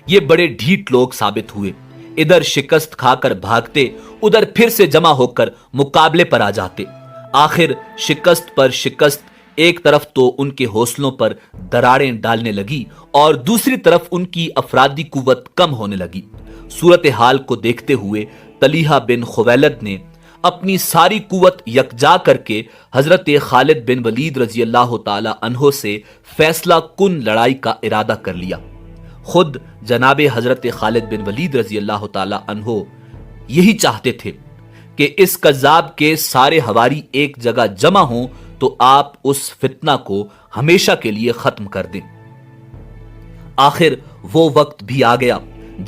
یہ بڑے ڈھیٹ لوگ ثابت ہوئے، ادھر شکست کھا کر بھاگتے، ادھر پھر سے جمع ہو کر مقابلے پر آ جاتے۔ آخر شکست پر شکست، ایک طرف تو ان کے حوصلوں پر دراڑیں ڈالنے لگی اور دوسری طرف ان کی افرادی قوت کم ہونے لگی۔ صورتحال کو دیکھتے ہوئے طلیحہ بن خویلد نے اپنی ساری قوت یکجا کر کے حضرت خالد بن ولید رضی اللہ تعالی عنہ سے فیصلہ کن لڑائی کا ارادہ کر لیا۔ خود جناب حضرت خالد بن ولید رضی اللہ تعالی عنہ یہی چاہتے تھے کہ اس کذاب کے سارے حواری ایک جگہ جمع ہوں تو آپ اس فتنہ کو ہمیشہ کے لیے ختم کر دیں۔ آخر وہ وقت بھی آ گیا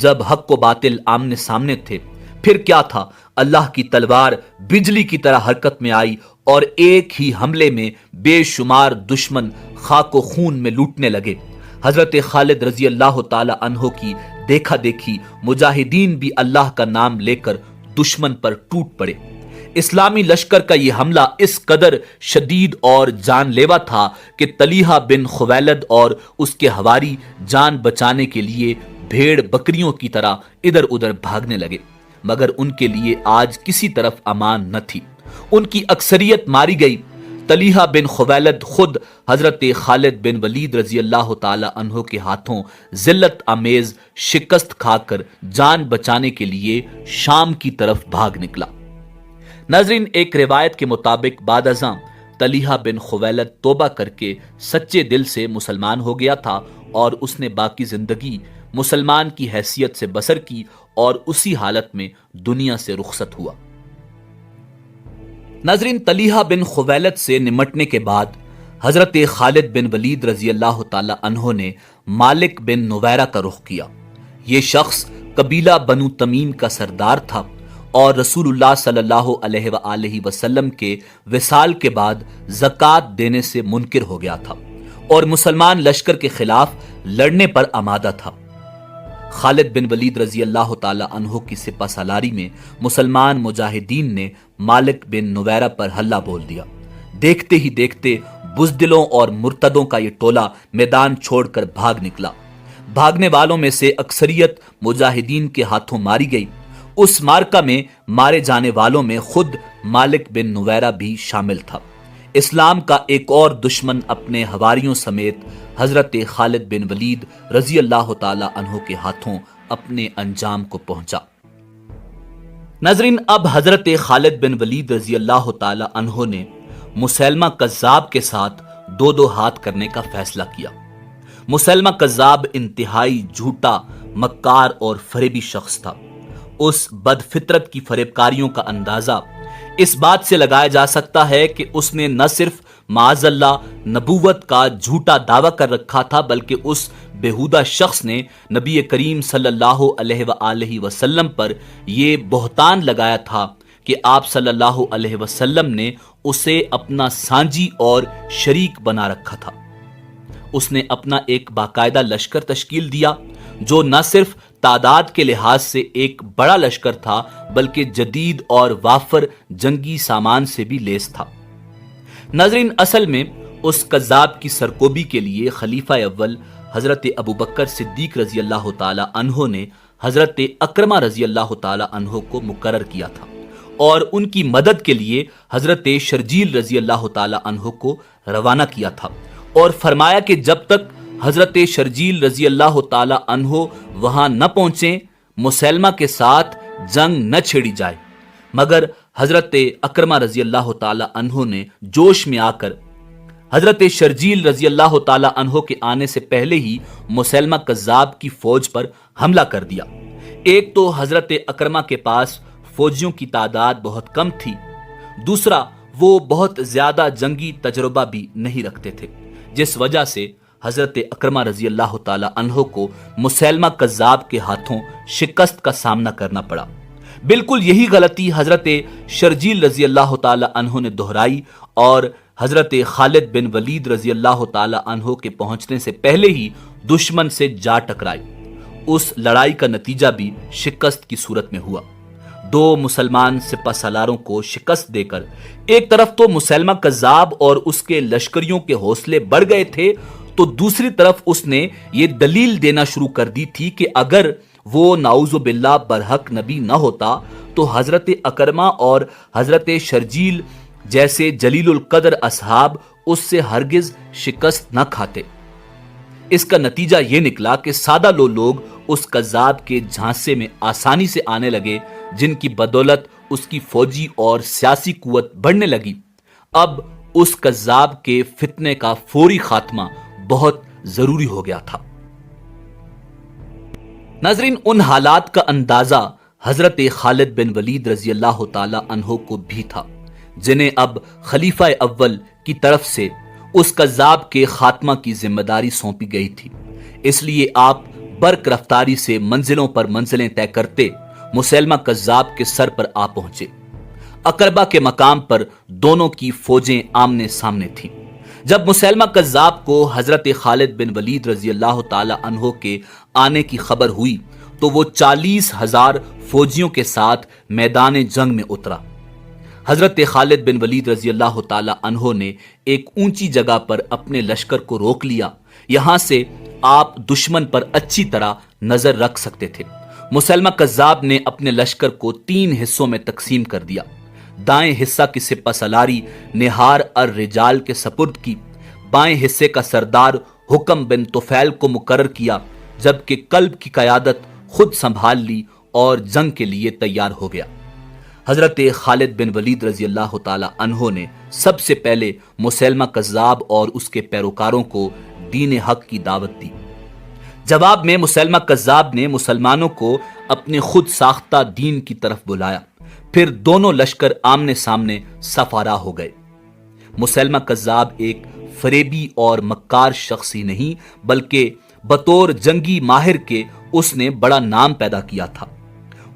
جب حق و باطل آمنے سامنے تھے۔ پھر کیا تھا، اللہ کی تلوار بجلی کی طرح حرکت میں آئی اور ایک ہی حملے میں بے شمار دشمن خاک و خون میں لوٹنے لگے۔ حضرت خالد رضی اللہ تعالی عنہ کی دیکھا دیکھی مجاہدین بھی اللہ کا نام لے کر دشمن پر ٹوٹ پڑے۔ اسلامی لشکر کا یہ حملہ اس قدر شدید اور جان لیوا تھا کہ طلیحہ بن خویلد اور اس کے حواری جان بچانے کے لیے بھیڑ بکریوں کی طرح ادھر ادھر بھاگنے لگے، مگر ان کے لیے آج کسی طرف امان نہ تھی۔ ان کی اکثریت ماری گئی۔ طلیحہ بن خویلد خود حضرت خالد بن ولید رضی اللہ تعالی عنہ کے ہاتھوں ذلت آمیز شکست کھا کر جان بچانے کے لیے شام کی طرف بھاگ نکلا۔ ناظرین، ایک روایت کے مطابق بعد ازاں طلیحہ بن خویلد توبہ کر کے سچے دل سے مسلمان ہو گیا تھا اور اس نے باقی زندگی مسلمان کی حیثیت سے بسر کی اور اسی حالت میں دنیا سے رخصت ہوا۔ ناظرین، طلیحہ بن خویلد سے نمٹنے کے بعد حضرت خالد بن ولید رضی اللہ تعالی عنہ نے مالک بن نویرہ کا رخ کیا۔ یہ شخص قبیلہ بنو تمیم کا سردار تھا اور رسول اللہ صلی اللہ علیہ وآلہ وسلم کے وصال کے بعد زکوٰۃ دینے سے منکر ہو گیا تھا اور مسلمان لشکر کے خلاف لڑنے پر آمادہ تھا۔ خالد بن ولید رضی اللہ تعالی عنہ کی سپہ سالاری میں مسلمان مجاہدین نے مالک بن نویرہ پر حملہ بول دیا۔ دیکھتے ہی دیکھتے بزدلوں اور مرتدوں کا یہ ٹولہ میدان چھوڑ کر بھاگ نکلا۔ بھاگنے والوں میں سے اکثریت مجاہدین کے ہاتھوں ماری گئی۔ اس مارکہ میں مارے جانے والوں میں خود مالک بن نویرہ بھی شامل تھا۔ اسلام کا ایک اور دشمن اپنے حواریوں سمیت حضرت خالد بن ولید رضی اللہ تعالی عنہ کے ہاتھوں اپنے انجام کو پہنچا۔ ناظرین، اب حضرت خالد بن ولید رضی اللہ تعالی عنہ نے مسیلمہ کذاب کے ساتھ دو دو ہاتھ کرنے کا فیصلہ کیا۔ مسیلمہ کذاب انتہائی جھوٹا، مکار اور فریبی شخص تھا۔ اس بد فطرت کی فریب کاریوں کا اندازہ اس بات سے لگایا جا سکتا ہے کہ اس نے نہ صرف معاذ اللہ نبوت کا جھوٹا دعویٰ کر رکھا تھا، بلکہ اس بیہودہ شخص نے نبی کریم صلی اللہ علیہ وآلہ وسلم پر یہ بہتان لگایا تھا کہ آپ صلی اللہ علیہ وسلم نے اسے اپنا سانجی اور شریک بنا رکھا تھا۔ اس نے اپنا ایک باقاعدہ لشکر تشکیل دیا جو نہ صرف تعداد کے لحاظ سے ایک بڑا لشکر تھا بلکہ جدید اور وافر جنگی سامان سے بھی لیس تھا۔ ناظرین، اصل میں اس کذاب کی سرکوبی کے لیے خلیفہ اول حضرت ابوبکر صدیق رضی اللہ تعالی عنہ نے حضرت اکرمہ رضی اللہ تعالی عنہ کو مقرر کیا تھا اور ان کی مدد کے لیے حضرت شرجیل رضی اللہ تعالی عنہ کو روانہ کیا تھا اور فرمایا کہ جب تک حضرت شرجیل رضی اللہ تعالی عنہ وہاں نہ پہنچیں مسیلمہ کے ساتھ جنگ نہ چھیڑی جائے، مگر حضرت اکرمہ رضی اللہ تعالی عنہ نے جوش میں آ کر حضرت شرجیل رضی اللہ تعالی عنہ کے آنے سے پہلے ہی مسیلمہ کذاب کی فوج پر حملہ کر دیا۔ ایک تو حضرت اکرمہ کے پاس فوجیوں کی تعداد بہت کم تھی، دوسرا وہ بہت زیادہ جنگی تجربہ بھی نہیں رکھتے تھے، جس وجہ سے حضرت اکرمہ رضی اللہ تعالی عنہ کو مسیلمہ کذاب کے ہاتھوں شکست کا سامنا کرنا پڑا۔ بالکل یہی غلطی حضرت شرجیل رضی اللہ تعالی عنہ نے دہرائی اور حضرت خالد بن ولید رضی اللہ تعالی عنہ کے پہنچنے سے پہلے ہی دشمن سے جا ٹکرائی۔ اس لڑائی کا نتیجہ بھی شکست کی صورت میں ہوا۔ دو مسلمان سپہ سالاروں کو شکست دے کر ایک طرف تو مسیلمہ کذاب اور اس کے لشکریوں کے حوصلے بڑھ گئے تھے، تو دوسری طرف اس نے یہ دلیل دینا شروع کر دی تھی کہ اگر وہ نعوذ باللہ برحق نبی نہ ہوتا تو حضرت اکرمہ اور حضرت شرجیل جیسے جلیل القدر اصحاب اس سے ہرگز شکست نہ کھاتے۔ اس کا نتیجہ یہ نکلا کہ سادہ لوگ اس کذاب کے جھانسے میں آسانی سے آنے لگے، جن کی بدولت اس کی فوجی اور سیاسی قوت بڑھنے لگی۔ اب اس کذاب کے فتنے کا فوری خاتمہ بہت ضروری ہو گیا تھا۔ ناظرین، ان حالات کا اندازہ حضرت خالد بن ولید رضی اللہ تعالی عنہ کو بھی تھا، جنہیں اب خلیفہ اول کی طرف سے اس کذاب کے خاتمہ کی ذمہ داری سونپی گئی تھی۔ اس لیے آپ برق رفتاری سے منزلوں پر منزلیں طے کرتے مسیلمہ کذاب کے سر پر آ پہنچے۔ اقربہ کے مقام پر دونوں کی فوجیں آمنے سامنے تھیں۔ جب مسیلمہ کذاب کو حضرت خالد بن ولید رضی اللہ تعالی عنہ کے آنے کی خبر ہوئی تو وہ 40,000 فوجیوں کے ساتھ میدان جنگ میں اترا۔ حضرت خالد بن ولید رضی اللہ تعالی عنہ نے ایک اونچی جگہ پر اپنے لشکر کو روک لیا، یہاں سے آپ دشمن پر اچھی طرح نظر رکھ سکتے تھے۔ مسیلمہ کذاب نے اپنے لشکر کو 3 حصوں میں تقسیم کر دیا۔ دائیں حصہ کی سپہ سالاری نہار الرجال کے سپرد کی، بائیں حصے کا سردار حکم بن طفیل کو مقرر کیا، جبکہ قلب کی قیادت خود سنبھال لی اور جنگ کے لیے تیار ہو گیا۔ حضرت خالد بن ولید رضی اللہ تعالی عنہ نے سب سے پہلے مسیلمہ کذاب اور اس کے پیروکاروں کو دین حق کی دعوت دی۔ جواب میں مسیلمہ کذاب نے مسلمانوں کو اپنے خود ساختہ دین کی طرف بلایا، پھر دونوں لشکر آمنے سامنے صف آرا ہو گئے۔ مسیلمہ کذاب ایک فریبی اور مکار شخص ہی نہیں بلکہ بطور جنگی ماہر کے اس نے بڑا نام پیدا کیا تھا۔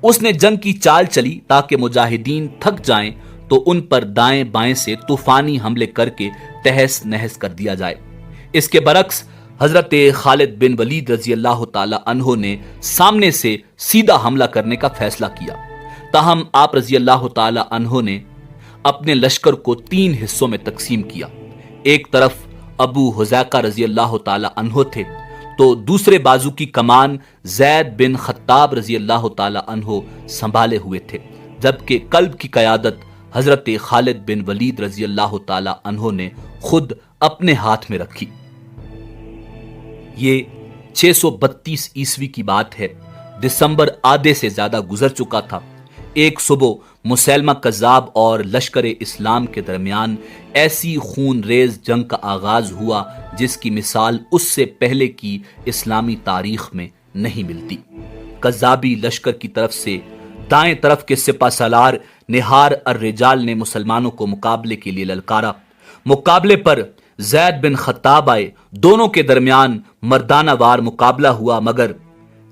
اس نے جنگ کی چال چلی تاکہ مجاہدین تھک جائیں تو ان پر دائیں بائیں سے طوفانی حملے کر کے تہس نہس کر دیا جائے۔ اس کے برعکس حضرت خالد بن ولید رضی اللہ تعالی عنہ نے سامنے سے سیدھا حملہ کرنے کا فیصلہ کیا۔ تاہم آپ رضی اللہ تعالی عنہ نے اپنے لشکر کو 3 حصوں میں تقسیم کیا۔ ایک طرف ابو حذیفہ رضی اللہ تعالی عنہ تھے تو دوسرے بازو کی کمان زید بن خطاب رضی اللہ تعالی عنہ سنبھالے ہوئے تھے، جبکہ قلب کی قیادت حضرت خالد بن ولید رضی اللہ تعالی عنہ نے خود اپنے ہاتھ میں رکھی۔ یہ 632 عیسوی کی بات ہے۔ دسمبر آدھے سے زیادہ گزر چکا تھا۔ ایک صبح مسیلمہ کذاب اور لشکر اسلام کے درمیان ایسی خون ریز جنگ کا آغاز ہوا جس کی مثال اس سے پہلے کی اسلامی تاریخ میں نہیں ملتی۔ کذابی لشکر کی طرف سے دائیں طرف کے سپہ سالار نہار الرجال نے مسلمانوں کو مقابلے کے لیے للکارا۔ مقابلے پر زید بن خطاب آئے، دونوں کے درمیان مردانہ وار مقابلہ ہوا، مگر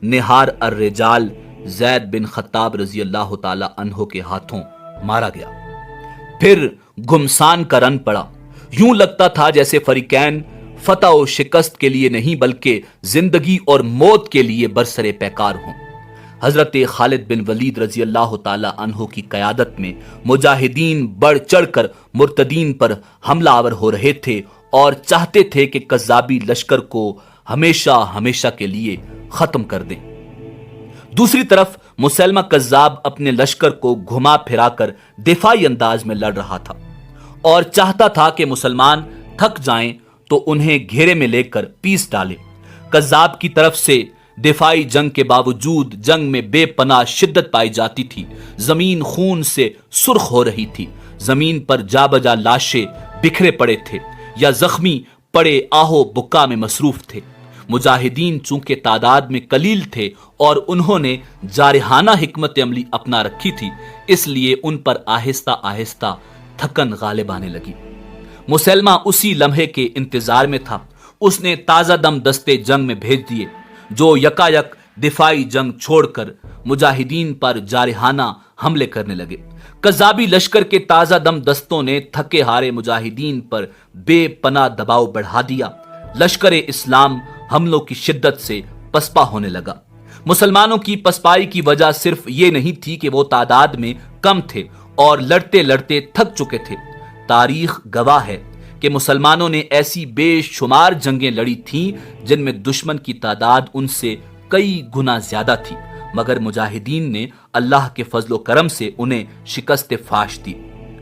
نہار الرجال زید بن خطاب رضی اللہ تعالی عنہ کے ہاتھوں مارا گیا۔ پھر گھمسان کا رن پڑا، یوں لگتا تھا جیسے فریقین فتح و شکست کے لیے نہیں بلکہ زندگی اور موت کے لیے برسر پیکار ہوں۔ حضرت خالد بن ولید رضی اللہ تعالی عنہ کی قیادت میں مجاہدین بڑھ چڑھ کر مرتدین پر حملہ آور ہو رہے تھے اور چاہتے تھے کہ کذابی لشکر کو ہمیشہ ہمیشہ کے لیے ختم کر دیں۔ دوسری طرف مسیلمہ کذاب اپنے لشکر کو گھما پھرا کر دفاعی انداز میں لڑ رہا تھا اور چاہتا تھا کہ مسلمان تھک جائیں تو انہیں گھیرے میں لے کر پیس ڈالے۔ کذاب کی طرف سے دفاعی جنگ کے باوجود جنگ میں بے پناہ شدت پائی جاتی تھی۔ زمین خون سے سرخ ہو رہی تھی، زمین پر جا بجا لاشیں بکھرے پڑے تھے، یا زخمی پڑے آہو بکا میں مصروف تھے۔ مجاہدین چونکہ تعداد میں قلیل تھے اور انہوں نے جارحانہ حکمت عملی اپنا رکھی تھی، اس لیے ان پر آہستہ آہستہ تھکن غالب آنے لگی۔ مسلمہ اسی لمحے کے انتظار میں تھا۔ اس نے تازہ دم دستے جنگ میں بھیج دیے جو یکایک دفاعی جنگ چھوڑ کر مجاہدین پر جارحانہ حملے کرنے لگے۔ قذابی لشکر کے تازہ دم دستوں نے تھکے ہارے مجاہدین پر بے پناہ دباؤ بڑھا دیا۔ لشکر اسلام حملوں کی شدت سے پسپا ہونے لگا۔ مسلمانوں کی پسپائی کی وجہ صرف یہ نہیں تھی کہ وہ تعداد میں کم تھے اور لڑتے لڑتے تھک چکے تھے۔ تاریخ گواہ ہے کہ مسلمانوں نے ایسی بے شمار جنگیں لڑی تھیں جن میں دشمن کی تعداد ان سے کئی گنا زیادہ تھی، مگر مجاہدین نے اللہ کے فضل و کرم سے انہیں شکست فاش دی۔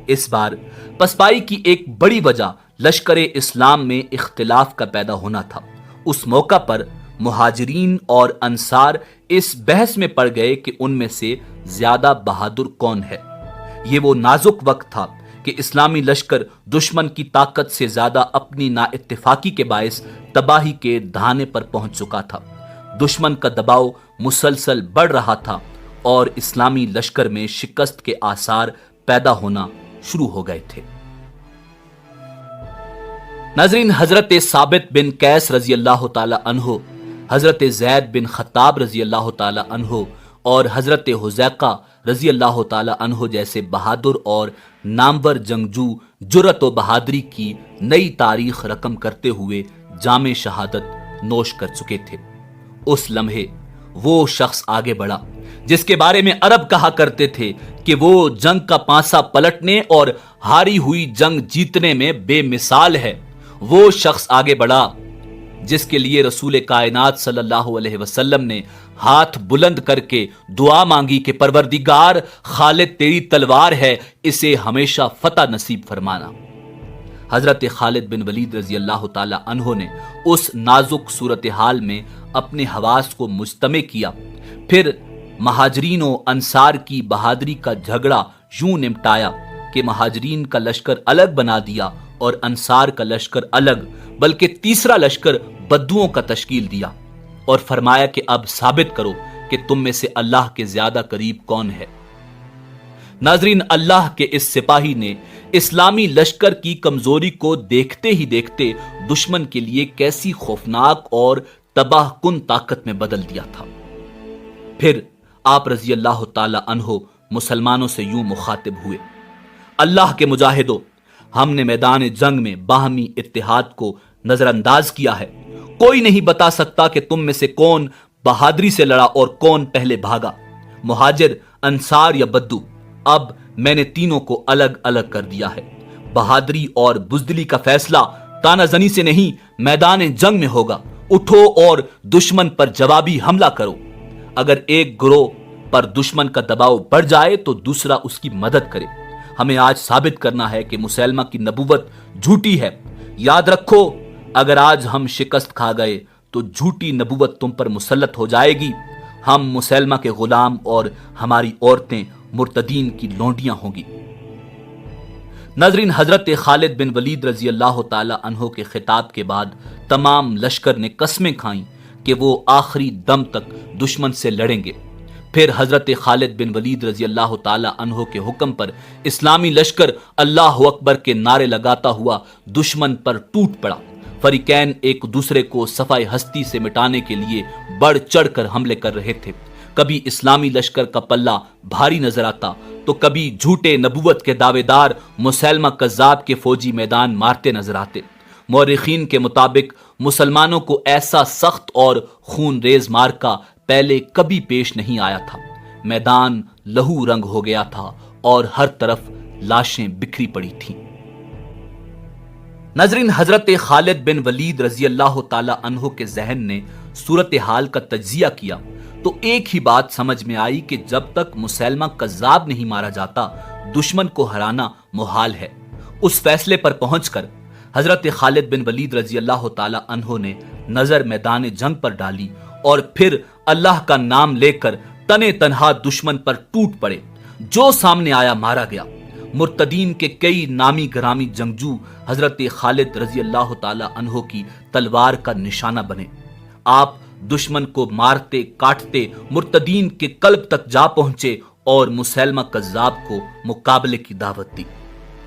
اس بار پسپائی کی ایک بڑی وجہ لشکر اسلام میں اختلاف کا پیدا ہونا تھا۔ اس موقع پر مہاجرین اور انصار اس بحث میں پڑ گئے کہ ان میں سے زیادہ بہادر کون ہے۔ یہ وہ نازک وقت تھا کہ اسلامی لشکر دشمن کی طاقت سے زیادہ اپنی نا اتفاقی کے باعث تباہی کے دہانے پر پہنچ چکا تھا۔ دشمن کا دباؤ مسلسل بڑھ رہا تھا اور اسلامی لشکر میں شکست کے آثار پیدا ہونا شروع ہو گئے تھے۔ ناظرین، حضرت ثابت بن قیس رضی اللہ تعالی عنہ، حضرت زید بن خطاب رضی اللہ تعالی عنہ اور حضرت حذیقہ رضی اللہ تعالی عنہ جیسے بہادر اور نامور جنگجو جرأت و بہادری کی نئی تاریخ رقم کرتے ہوئے جام شہادت نوش کر چکے تھے۔ اس لمحے وہ شخص آگے بڑھا جس کے بارے میں عرب کہا کرتے تھے کہ وہ جنگ کا پانسا پلٹنے اور ہاری ہوئی جنگ جیتنے میں بے مثال ہے۔ وہ شخص آگے بڑھا جس کے لیے رسول کائنات صلی اللہ علیہ وسلم نے ہاتھ بلند کر کے دعا مانگی کہ پروردگار، خالد تیری تلوار ہے، اسے ہمیشہ فتح نصیب فرمانا۔ حضرت خالد بن ولید رضی اللہ تعالی عنہ نے اس نازک صورتحال میں اپنے حواس کو مجتمع کیا، پھر مہاجرین و انصار کی بہادری کا جھگڑا یوں نمٹایا کہ مہاجرین کا لشکر الگ بنا دیا اور انصار کا لشکر الگ، بلکہ تیسرا لشکر بدوؤں کا تشکیل دیا اور فرمایا کہ اب ثابت کرو کہ تم میں سے اللہ کے زیادہ قریب کون ہے۔ ناظرین، اللہ کے اس سپاہی نے اسلامی لشکر کی کمزوری کو دیکھتے ہی دیکھتے دشمن کے لیے کیسی خوفناک اور تباہ کن طاقت میں بدل دیا تھا۔ پھر آپ رضی اللہ تعالی عنہ مسلمانوں سے یوں مخاطب ہوئے: اللہ کے مجاہدوں، ہم نے میدان جنگ میں باہمی اتحاد کو نظر انداز کیا ہے۔ کوئی نہیں بتا سکتا کہ تم میں سے کون بہادری سے لڑا اور کون پہلے بھاگا، مہاجر، انصار یا بدو۔ اب میں نے تینوں کو الگ الگ کر دیا ہے۔ بہادری اور بزدلی کا فیصلہ تانا زنی سے نہیں، میدان جنگ میں ہوگا۔ اٹھو اور دشمن پر جوابی حملہ کرو۔ اگر ایک گروہ پر دشمن کا دباؤ بڑھ جائے تو دوسرا اس کی مدد کرے۔ ہمیں آج ثابت کرنا ہے کہ مسیلمہ کی نبوت جھوٹی ہے۔ یاد رکھو، اگر آج ہم شکست کھا گئے تو جھوٹی نبوت تم پر مسلط ہو جائے گی۔ ہم مسیلمہ کے غلام اور ہماری عورتیں مرتدین کی لونڈیاں ہوں گی۔ ناظرین، حضرت خالد بن ولید رضی اللہ تعالی عنہ کے خطاب کے بعد تمام لشکر نے قسمیں کھائیں کہ وہ آخری دم تک دشمن سے لڑیں گے۔ پھر حضرت خالد بن ولید رضی اللہ تعالی عنہ کے حکم پر اسلامی لشکر اللہ اکبر کے نعرے لگاتا ہوا دشمن پر ٹوٹ پڑا۔ فریقین ایک دوسرے کو صفائے ہستی سے مٹانے کے لیے بڑھ چڑھ کر حملے کر رہے تھے۔ کبھی اسلامی لشکر کا پلہ بھاری نظر آتا تو کبھی جھوٹے نبوت کے دعوے دار مسیلمہ کذاب کے فوجی میدان مارتے نظر آتے۔ مورخین کے مطابق مسلمانوں کو ایسا سخت اور خون ریز مارکا پہلے کبھی پیش نہیں آیا تھا۔ میدان لہو رنگ ہو گیا تھا اور ہر طرف لاشیں بکھری پڑی تھیں۔ ناظرین، حضرت خالد بن ولید رضی اللہ تعالی عنہ کے ذہن نے صورتحال کا تجزیہ کیا تو ایک ہی بات سمجھ میں آئی کہ جب تک مسیلمہ کذاب نہیں مارا جاتا، دشمن کو ہرانا محال ہے۔ اس فیصلے پر پہنچ کر حضرت خالد بن ولید رضی اللہ تعالی عنہ نے نظر میدان جنگ پر ڈالی اور پھر اللہ کا نام لے کر تنے تنہا دشمن پر ٹوٹ پڑے۔ جو سامنے آیا مارا گیا۔ مرتدین کے کئی نامی گرامی جنگجو حضرت خالد رضی اللہ تعالی عنہ کی تلوار کا نشانہ بنے۔ آپ دشمن کو مارتے کاٹتے مرتدین کے قلب تک جا پہنچے اور مسیلمہ کذاب کو مقابلے کی دعوت دی۔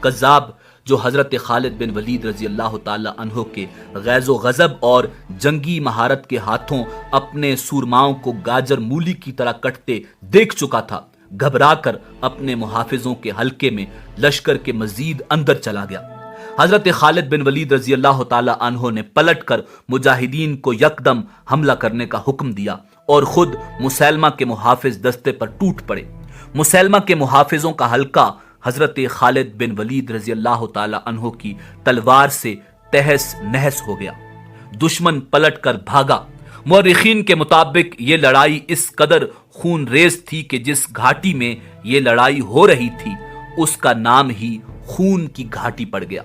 کذاب جو حضرت خالد بن ولید رضی اللہ تعالی عنہ کے غیظ و غضب اور جنگی مہارت کے ہاتھوں اپنے سورماؤں کو گاجر مولی کی طرح کٹتے دیکھ چکا تھا، گھبرا کر اپنے محافظوں کے حلقے میں لشکر کے مزید اندر چلا گیا۔ حضرت خالد بن ولید رضی اللہ تعالی عنہ نے پلٹ کر مجاہدین کو یکدم حملہ کرنے کا حکم دیا اور خود مسیلمہ کے محافظ دستے پر ٹوٹ پڑے۔ مسیلمہ کے محافظوں کا حلقہ حضرت خالد بن ولید رضی اللہ تعالی عنہ کی تلوار سے تہس نہس ہو گیا۔ دشمن پلٹ کر بھاگا۔ مورخین کے مطابق یہ لڑائی اس قدر خون ریز تھی کہ جس گھاٹی میں یہ لڑائی ہو رہی تھی اس کا نام ہی خون کی گھاٹی پڑ گیا۔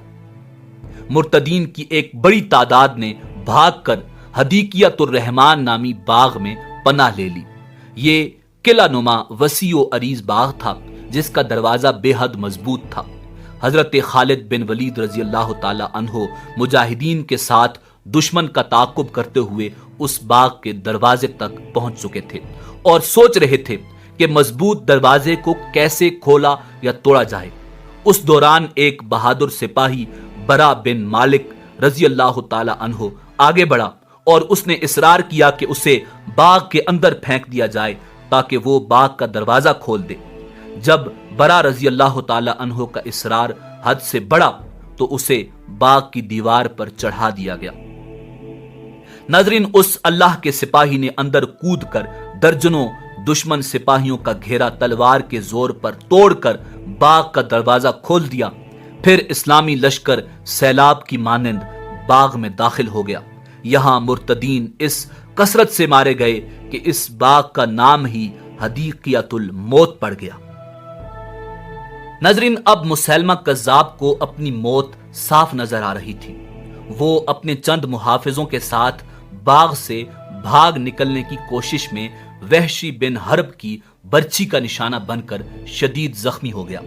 مرتدین کی ایک بڑی تعداد نے بھاگ کر حدیقیۃ الرحمان نامی باغ میں پناہ لے لی۔ یہ قلعہ نما وسیع و عریض باغ تھا جس کا دروازہ بے حد مضبوط تھا۔ حضرت خالد بن ولید رضی اللہ تعالی عنہ مجاہدین کے ساتھ دشمن کا تعاقب کرتے ہوئے اس باغ کے دروازے تک پہنچ چکے تھے اور سوچ رہے تھے کہ مضبوط دروازے کو کیسے کھولا یا توڑا جائے۔ اس دوران ایک بہادر سپاہی برا بن مالک رضی اللہ تعالی عنہ آگے بڑھا اور اس نے اصرار کیا کہ اسے باغ کے اندر پھینک دیا جائے تاکہ وہ باغ کا دروازہ کھول دے۔ جب برا رضی اللہ تعالی عنہ کا اصرار حد سے بڑھا تو اسے باغ کی دیوار پر چڑھا دیا گیا۔ ناظرین، اس اللہ کے سپاہی نے اندر کود کر درجنوں دشمن سپاہیوں کا گھیرا تلوار کے زور پر توڑ کر باغ کا دروازہ کھول دیا۔ پھر اسلامی لشکر سیلاب کی مانند باغ میں داخل ہو گیا۔ یہاں مرتدین اس کثرت سے مارے گئے کہ اس باغ کا نام ہی حدیقیۃ الموت پڑ گیا۔ ناظرین، اب مسیلمہ کذاب کو اپنی موت صاف نظر آ رہی تھی۔ وہ اپنے چند محافظوں کے ساتھ باغ سے بھاگ نکلنے کی کوشش میں وحشی بن حرب کی برچھی کا نشانہ بن کر شدید زخمی ہو گیا۔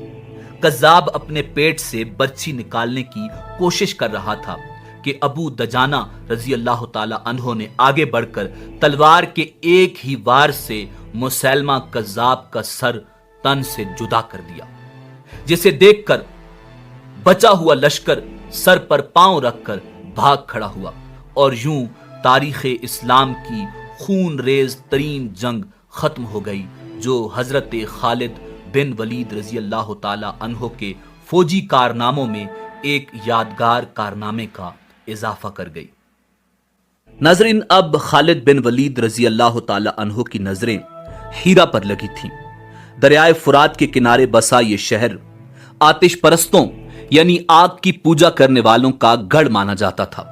کذاب اپنے پیٹ سے برچھی نکالنے کی کوشش کر رہا تھا کہ ابو دجانہ رضی اللہ تعالی عنہ نے آگے بڑھ کر تلوار کے ایک ہی وار سے مسیلمہ کذاب کا سر تن سے جدا کر دیا، جسے دیکھ کر بچا ہوا لشکر سر پر پاؤں رکھ کر بھاگ کھڑا ہوا اور یوں تاریخ اسلام کی خون ریز ترین جنگ ختم ہو گئی جو حضرت خالد بن ولید رضی اللہ تعالی عنہ کے فوجی کارناموں میں ایک یادگار کارنامے کا اضافہ کر گئی۔ ناظرین، اب خالد بن ولید رضی اللہ تعالی عنہ کی نظریں ہیرا پر لگی تھیں۔ دریائے فرات کے کنارے بسا یہ شہر آتش پرستوں یعنی آگ کی پوجا کرنے والوں کا گڑھ مانا جاتا تھا۔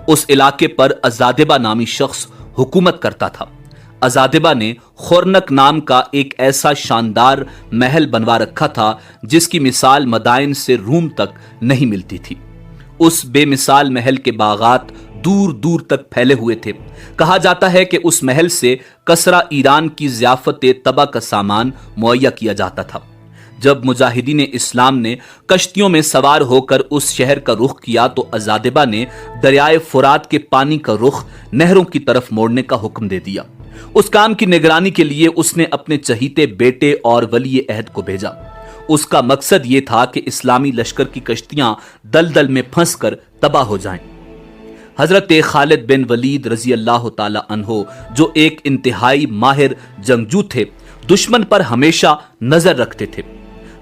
اس علاقے پر ازادبہ نامی شخص حکومت کرتا تھا۔ ازادبہ نے خورنک نام کا ایک ایسا شاندار محل بنوا رکھا تھا جس کی مثال مدائن سے روم تک نہیں ملتی تھی۔ اس بے مثال محل کے باغات دور دور تک پھیلے ہوئے تھے۔ کہا جاتا ہے کہ اس محل سے کسرا ایران کی ضیافت طبع کا سامان مہیا کیا جاتا تھا۔ جب مجاہدین اسلام نے کشتیوں میں سوار ہو کر اس شہر کا رخ کیا تو ازادبہ نے دریائے فرات کے پانی کا رخ نہروں کی طرف موڑنے کا حکم دے دیا۔ اس کام کی نگرانی کے لیے اس نے اپنے چہیتے بیٹے اور ولی عہد کو بھیجا۔ اس کا مقصد یہ تھا کہ اسلامی لشکر کی کشتیاں دلدل میں پھنس کر تباہ ہو جائیں۔ حضرت خالد بن ولید رضی اللہ تعالی عنہ جو ایک انتہائی ماہر جنگجو تھے، دشمن پر ہمیشہ نظر رکھتے تھے۔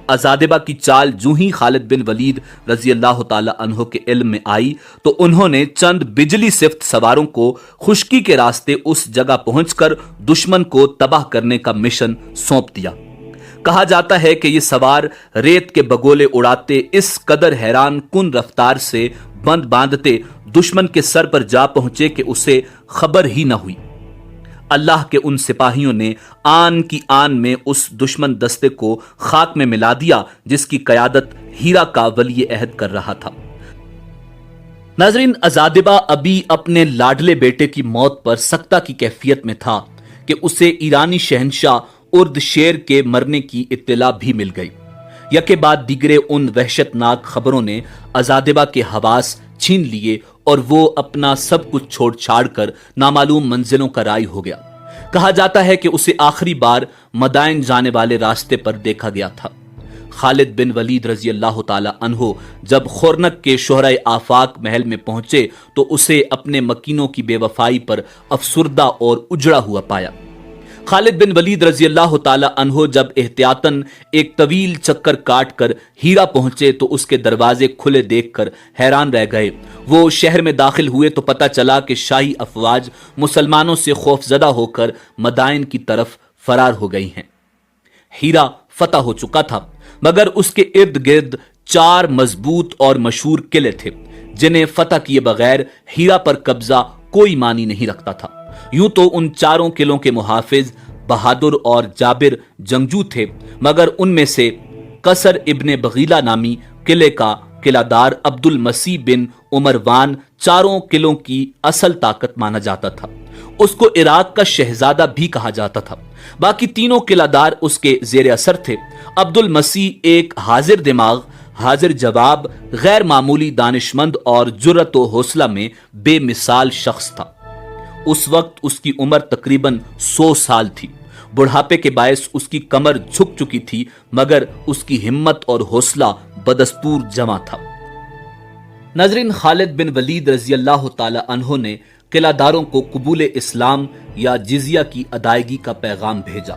ازادبہ کی چال جو ہی خالد بن ولید رضی اللہ تعالی عنہ کے علم میں آئی تو انہوں نے چند بجلی صفت سواروں کو خشکی کے راستے اس جگہ پہنچ کر دشمن کو تباہ کرنے کا مشن سونپ دیا۔ کہا جاتا ہے کہ یہ سوار ریت کے بگولے اڑاتے اس قدر حیران کن رفتار سے بند باندھتے دشمن کے سر پر جا پہنچے کہ اسے خبر ہی نہ ہوئی۔ اللہ کے ان سپاہیوں نے آن کی آن میں اس دشمن دستے کو خاک میں ملا دیا جس کی قیادت ہیرا کا ولی عہد کر رہا تھا۔ ناظرین، ازادبہ ابھی اپنے لاڈلے بیٹے کی موت پر سکتہ کی کیفیت میں تھا کہ اسے ایرانی شہنشاہ ارد شیر کے مرنے کی اطلاع بھی مل گئی۔ یکے بعد دیگرے ان وحشتناک خبروں نے عزادبہ کے حواس چھین لیے اور وہ اپنا سب کچھ چھوڑ چھاڑ کر نامعلوم منزلوں کا رائی ہو گیا۔ کہا جاتا ہے کہ اسے آخری بار مدائن جانے والے راستے پر دیکھا گیا تھا۔ خالد بن ولید رضی اللہ تعالی عنہ جب خورنک کے شہرۂ آفاق محل میں پہنچے تو اسے اپنے مکینوں کی بے وفائی پر افسردہ اور اجڑا ہوا پایا۔ خالد بن ولید رضی اللہ تعالی عنہ جب احتیاطاً ایک طویل چکر کاٹ کر ہیرا پہنچے تو اس کے دروازے کھلے دیکھ کر حیران رہ گئے۔ وہ شہر میں داخل ہوئے تو پتہ چلا کہ شاہی افواج مسلمانوں سے خوف زدہ ہو کر مدائن کی طرف فرار ہو گئی ہیں۔ ہیرا فتح ہو چکا تھا، مگر اس کے ارد گرد 4 مضبوط اور مشہور قلعے تھے جنہیں فتح کیے بغیر ہیرا پر قبضہ کوئی معنی نہیں رکھتا تھا۔ یوں تو ان 4 قلعوں کے محافظ بہادر اور جابر جنگجو تھے، مگر ان میں سے قصر ابن بغیلہ نامی قلعے کا قلعہ دار عبد المسیح بن عمروان 4 قلعوں کی اصل طاقت مانا جاتا تھا۔ اس کو عراق کا شہزادہ بھی کہا جاتا تھا۔ باقی 3 قلعہ دار اس کے زیر اثر تھے۔ عبد المسیح ایک حاضر دماغ، حاضر جواب، غیر معمولی دانشمند اور جرأت و حوصلہ میں بے مثال شخص تھا۔ اس وقت اس کی عمر تقریباً 100 سال تھی۔ بڑھاپے کے باعث اس کی کمر جھک چکی تھی، مگر اس کی ہمت اور حوصلہ بدستور جمع تھا۔ ناظرین، خالد بن ولید رضی اللہ تعالی عنہ نے قلعہ داروں کو قبول اسلام یا جزیہ کی ادائیگی کا پیغام بھیجا۔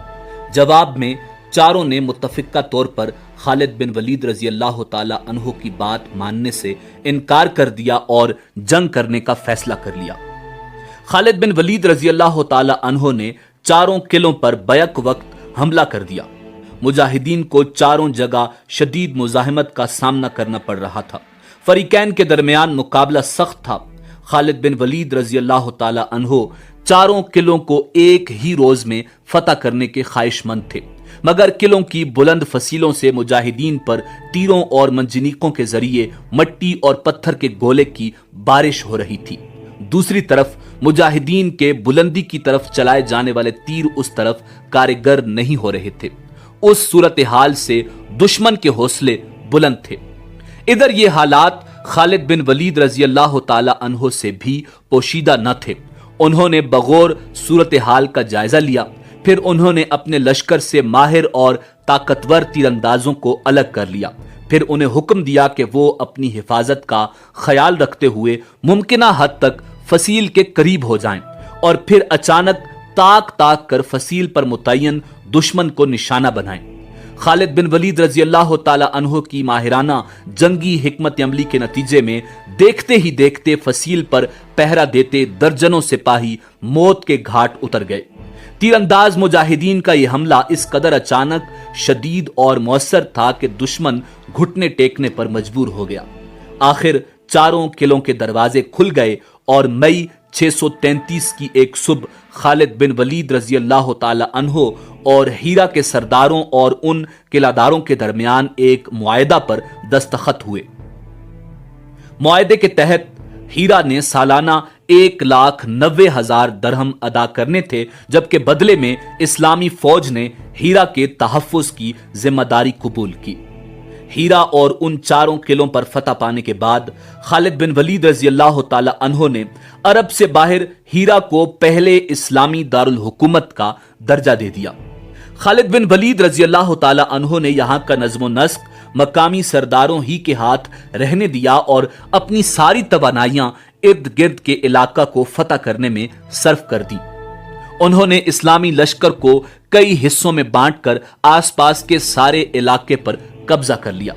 جواب میں 4 نے متفقہ طور پر خالد بن ولید رضی اللہ تعالی عنہ کی بات ماننے سے انکار کر دیا اور جنگ کرنے کا فیصلہ کر لیا۔ خالد بن ولید رضی اللہ تعالی عنہ نے 4 قلعوں پر بیک وقت حملہ کر دیا۔ مجاہدین کو 4 جگہ شدید مزاحمت کا سامنا کرنا پڑ رہا تھا۔ فریقین کے درمیان مقابلہ سخت تھا۔ خالد بن ولید رضی اللہ تعالی عنہ 4 قلعوں کو ایک ہی روز میں فتح کرنے کے خواہش مند تھے، مگر قلعوں کی بلند فصیلوں سے مجاہدین پر تیروں اور منجنیقوں کے ذریعے مٹی اور پتھر کے گولے کی بارش ہو رہی تھی۔ دوسری طرف مجاہدین کے بلندی کی طرف چلائے جانے والے تیر اس طرف کارگر نہیں ہو رہے تھے۔ اس صورتحال سے دشمن کے حوصلے بلند تھے۔ ادھر یہ حالات خالد بن ولید رضی اللہ تعالی عنہ سے بھی پوشیدہ نہ تھے۔ انہوں نے بغور صورتحال کا جائزہ لیا، پھر انہوں نے اپنے لشکر سے ماہر اور طاقتور تیر اندازوں کو الگ کر لیا۔ پھر انہیں حکم دیا کہ وہ اپنی حفاظت کا خیال رکھتے ہوئے ممکنہ حد تک فصیل کے قریب ہو جائیں، اور پھر اچانک تاک تاک کر فصیل پر متعین دشمن کو نشانہ بنائیں۔ خالد بن ولید رضی اللہ تعالی عنہ کی ماہرانہ جنگی حکمت عملی کے نتیجے میں دیکھتے ہی دیکھتے فصیل پر پہرا دیتے درجنوں سپاہی موت کے گھاٹ اتر گئے۔ تیر انداز مجاہدین کا یہ حملہ اس قدر اچانک، شدید اور مؤثر تھا کہ دشمن گھٹنے ٹیکنے پر مجبور ہو گیا۔ آخر 4 قلعوں کے دروازے کھل گئے اور مئی 633 کی ایک صبح خالد بن ولید رضی اللہ تعالی عنہ اور ہیرا کے سرداروں اور ان قلعہ داروں کے درمیان ایک معاہدہ پر دستخط ہوئے۔ معاہدے کے تحت ہیرا نے سالانہ 1,90,000 درہم ادا کرنے تھے، جبکہ بدلے میں اسلامی فوج نے ہیرا کے تحفظ کی ذمہ داری قبول کی۔ ہیرا اور ان 4 قلعوں پر فتح پانے کے بعد خالد بن ولید رضی اللہ تعالی عنہ نے عرب سے باہر ہیرا کو پہلے اسلامی دارالحکومت کا درجہ دے دیا۔ خالد بن ولید رضی اللہ تعالی عنہ نے یہاں کا نظم و نسق مقامی سرداروں ہی کے ہاتھ رہنے دیا اور اپنی ساری توانائیاں ارد گرد کے علاقہ کو فتح کرنے میں صرف کر دی۔ انہوں نے اسلامی لشکر کو کئی حصوں میں بانٹ کر آس پاس کے سارے علاقے پر قبضہ کر لیا۔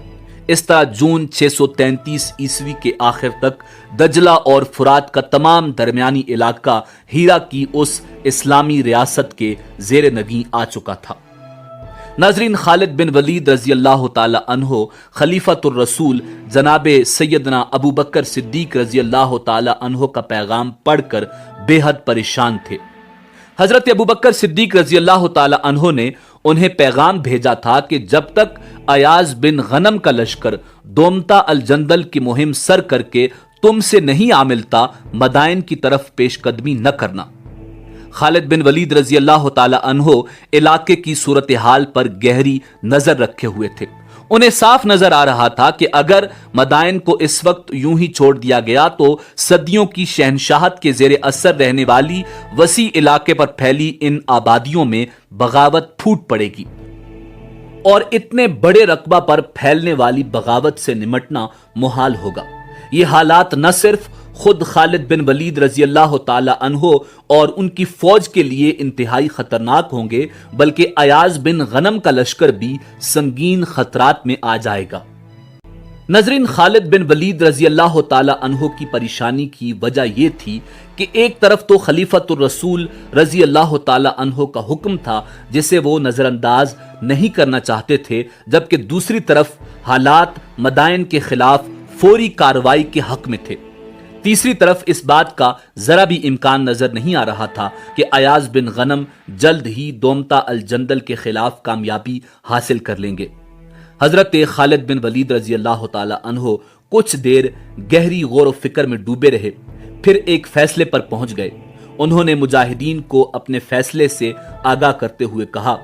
اس طرح جون 633 عیسوی کے آخر تک دجلہ اور فرات کا تمام درمیانی علاقہ ہیرا کی اس اسلامی ریاست کے زیر نگیں آ چکا تھا۔ ناظرین، خالد بن ولید رضی اللہ تعالی عنہ خلیفۃ الرسول جناب سیدنا ابو بکر صدیق رضی اللہ تعالی عنہ کا پیغام پڑھ کر بے حد پریشان تھے۔ حضرت ابو بکر صدیق رضی اللہ تعالی عنہ نے انہیں پیغام بھیجا تھا کہ جب تک ایاز بن غنم کا لشکر دومتا الجندل کی مہم سر کر کے تم سے نہیں آ ملتا، مدائن کی طرف پیش قدمی نہ کرنا۔ خالد بن ولید رضی اللہ تعالی عنہ علاقے کی صورتحال پر گہری نظر رکھے ہوئے تھے۔ انہیں صاف نظر آ رہا تھا کہ اگر مدائن کو اس وقت یوں ہی چھوڑ دیا گیا تو صدیوں کی شہنشاہت کے زیر اثر رہنے والی وسیع علاقے پر پھیلی ان آبادیوں میں بغاوت پھوٹ پڑے گی، اور اتنے بڑے رقبہ پر پھیلنے والی بغاوت سے نمٹنا محال ہوگا۔ یہ حالات نہ صرف خود خالد بن ولید رضی اللہ تعالی عنہ اور ان کی فوج کے لیے انتہائی خطرناک ہوں گے، بلکہ ایاز بن غنم کا لشکر بھی سنگین خطرات میں آ جائے گا۔ ناظرین، خالد بن ولید رضی اللہ تعالی عنہ کی پریشانی کی وجہ یہ تھی کہ ایک طرف تو خلیفۃ الرسول رضی اللہ تعالی عنہ کا حکم تھا جسے وہ نظر انداز نہیں کرنا چاہتے تھے، جبکہ دوسری طرف حالات مدائن کے خلاف فوری کارروائی کے حق میں تھے۔ تیسری طرف اس بات کا ذرا بھی امکان نظر نہیں آ رہا تھا کہ ایاز بن غنم جلد ہی دومتا الجندل کے خلاف کامیابی حاصل کر لیں گے۔ حضرت خالد بن ولید رضی اللہ تعالی عنہ کچھ دیر گہری غور و فکر میں ڈوبے رہے، پھر ایک فیصلے پر پہنچ گئے۔ انہوں نے مجاہدین کو اپنے فیصلے سے آگاہ کرتے ہوئے کہا،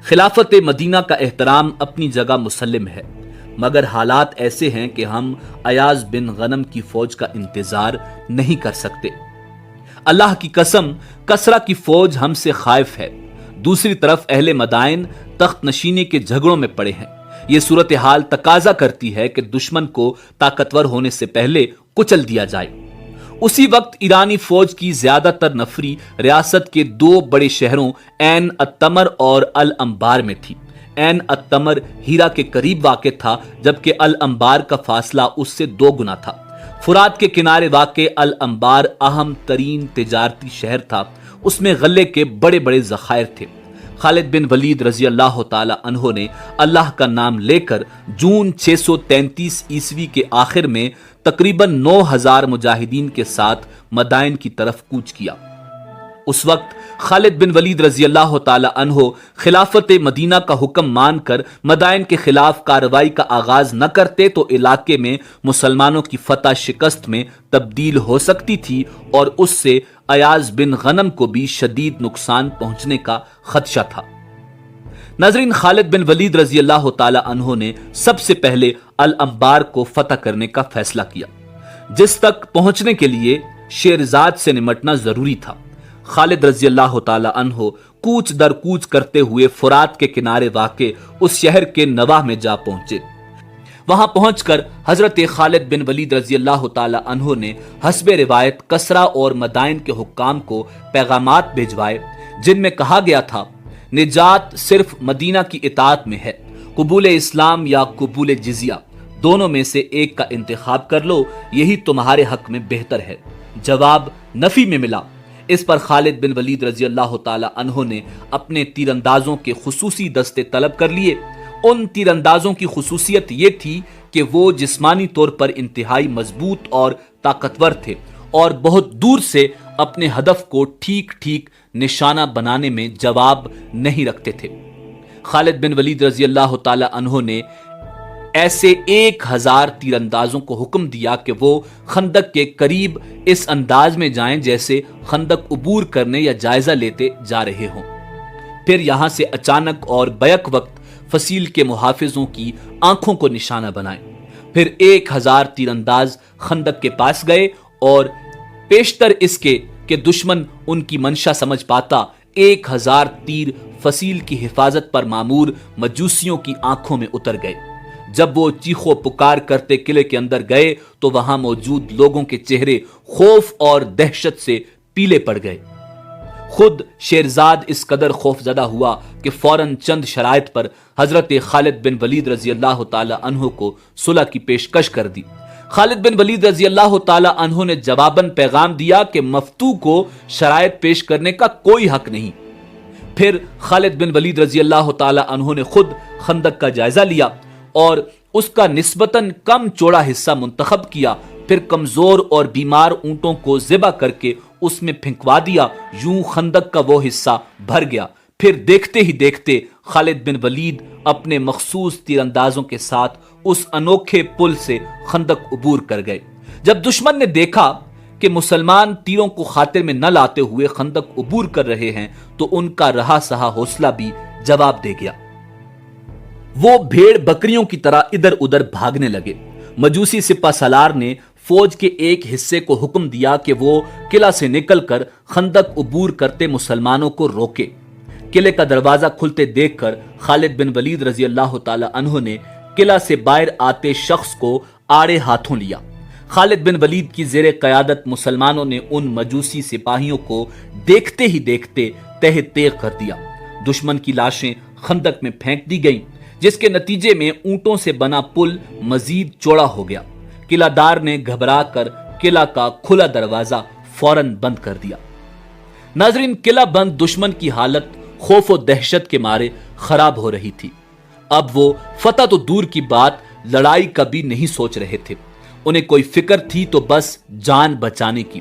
خلافت مدینہ کا احترام اپنی جگہ مسلم ہے، مگر حالات ایسے ہیں کہ ہم ایاز بن غنم کی فوج کا انتظار نہیں کر سکتے۔ اللہ کی قسم، کسرا کی فوج ہم سے خائف ہے، دوسری طرف اہل مدائن تخت نشینے کے جھگڑوں میں پڑے ہیں۔ یہ صورتحال تقاضا کرتی ہے کہ دشمن کو طاقتور ہونے سے پہلے کچل دیا جائے۔ اسی وقت ایرانی فوج کی زیادہ تر نفری ریاست کے دو بڑے شہروں عین التمر اور الانبار میں تھی۔ عین التمر ہیرا کے قریب واقع تھا، جبکہ الانبار کا فاصلہ اس سے 2 گنا تھا۔ فرات کے کنارے واقع الانبار اہم ترین تجارتی شہر تھا، اس میں غلے کے بڑے بڑے ذخائر تھے۔ خالد بن ولید رضی اللہ تعالی عنہ نے اللہ کا نام لے کر جون 633 عیسوی کے آخر میں تقریباً 9000 مجاہدین کے ساتھ مدائن کی طرف کوچ کیا۔ اس وقت خالد بن ولید رضی اللہ تعالی عنہ خلافت مدینہ کا حکم مان کر مدائن کے خلاف کارروائی کا آغاز نہ کرتے تو علاقے میں مسلمانوں کی فتح شکست میں تبدیل ہو سکتی تھی، اور اس سے ایاز بن غنم کو بھی شدید نقصان پہنچنے کا خدشہ تھا۔ ناظرین، خالد بن ولید رضی اللہ تعالی عنہ نے سب سے پہلے الانبار کو فتح کرنے کا فیصلہ کیا، جس تک پہنچنے کے لیے شیرزاد سے نمٹنا ضروری تھا۔ خالد رضی اللہ تعالی عنہ کوچ در کوچ کرتے ہوئے فرات کے کنارے واقع اس شہر کے نواح میں جا پہنچے۔ وہاں پہنچ کر حضرت خالد بن ولید رضی اللہ تعالی عنہ نے حسب روایت کسرا اور مدائن کے حکام کو پیغامات بھیجوائے، جن میں کہا گیا تھا، نجات صرف مدینہ کی اطاعت میں ہے، قبول اسلام یا قبول جزیہ، دونوں میں سے ایک کا انتخاب کر لو، یہی تمہارے حق میں بہتر ہے۔ جواب نفی میں ملا۔ اس پر خالد بن ولید رضی اللہ تعالی عنہ نے اپنے تیر اندازوں کے خصوصی دستے طلب کر لیے۔ ان تیر اندازوں کی خصوصیت یہ تھی کہ وہ جسمانی طور پر انتہائی مضبوط اور طاقتور تھے، اور بہت دور سے اپنے ہدف کو ٹھیک ٹھیک نشانہ بنانے میں جواب نہیں رکھتے تھے۔ خالد بن ولید رضی اللہ تعالی عنہ نے ایسے 1000 تیر اندازوں کو حکم دیا کہ وہ خندق کے قریب اس انداز میں جائیں جیسے خندق عبور کرنے یا جائزہ لیتے جا رہے ہوں، پھر یہاں سے اچانک اور بیک وقت فصیل کے محافظوں کی آنکھوں کو نشانہ بنائیں۔ پھر 1000 تیر انداز خندق کے پاس گئے، اور پیشتر اس کے کہ دشمن ان کی منشا سمجھ پاتا، 1000 تیر فصیل کی حفاظت پر مامور مجوسیوں کی آنکھوں میں اتر گئے۔ جب وہ چیخو پکار کرتے قلعے کے اندر گئے تو وہاں موجود لوگوں کے چہرے خوف اور دہشت سے پیلے پڑ گئے۔ خود شیرزاد اس قدر خوف زدہ ہوا کہ فوراً چند شرائط پر حضرت خالد بن ولید رضی اللہ تعالی عنہ کو صلح کی پیشکش کر دی۔ خالد بن ولید رضی اللہ تعالی عنہ نے جواباً پیغام دیا کہ مفتو کو شرائط پیش کرنے کا کوئی حق نہیں۔ پھر خالد بن ولید رضی اللہ تعالی عنہ نے خود خندق کا جائزہ لیا اور اس کا نسبتاً کم چوڑا حصہ منتخب کیا، پھر کمزور اور بیمار اونٹوں کو ذبح کر کے اس میں پھینکوا دیا۔ یوں خندق کا وہ حصہ بھر گیا۔ پھر دیکھتے ہی دیکھتے خالد بن ولید اپنے مخصوص تیر اندازوں کے ساتھ اس انوکھے پل سے خندق عبور کر گئے۔ جب دشمن نے دیکھا کہ مسلمان تیروں کو خاطر میں نہ لاتے ہوئے خندق عبور کر رہے ہیں تو ان کا رہا سہا حوصلہ بھی جواب دے گیا۔ وہ بھیڑ بکریوں کی طرح ادھر ادھر بھاگنے لگے۔ مجوسی سپہ سالار نے فوج کے ایک حصے کو حکم دیا کہ وہ قلعہ سے نکل کر خندق عبور کرتے مسلمانوں کو روکے۔ قلعے کا دروازہ کھلتے دیکھ کر خالد بن ولید رضی اللہ تعالی عنہ نے قلعہ سے باہر آتے شخص کو آڑے ہاتھوں لیا۔ خالد بن ولید کی زیر قیادت مسلمانوں نے ان مجوسی سپاہیوں کو دیکھتے ہی دیکھتے تہہ تیغ کر دیا۔ دشمن کی لاشیں خندق میں پھینک دی گئیں، جس کے نتیجے میں اونٹوں سے بنا پل مزید چوڑا ہو گیا۔ قلعہ دار نے گھبرا کر قلعہ کا کھلا دروازہ فوراً بند کر دیا۔ ناظرین، قلعہ بند دشمن کی حالت خوف و دہشت کے مارے خراب ہو رہی تھی۔ اب وہ فتح تو دور کی بات، لڑائی کا بھی نہیں سوچ رہے تھے۔ انہیں کوئی فکر تھی تو بس جان بچانے کی۔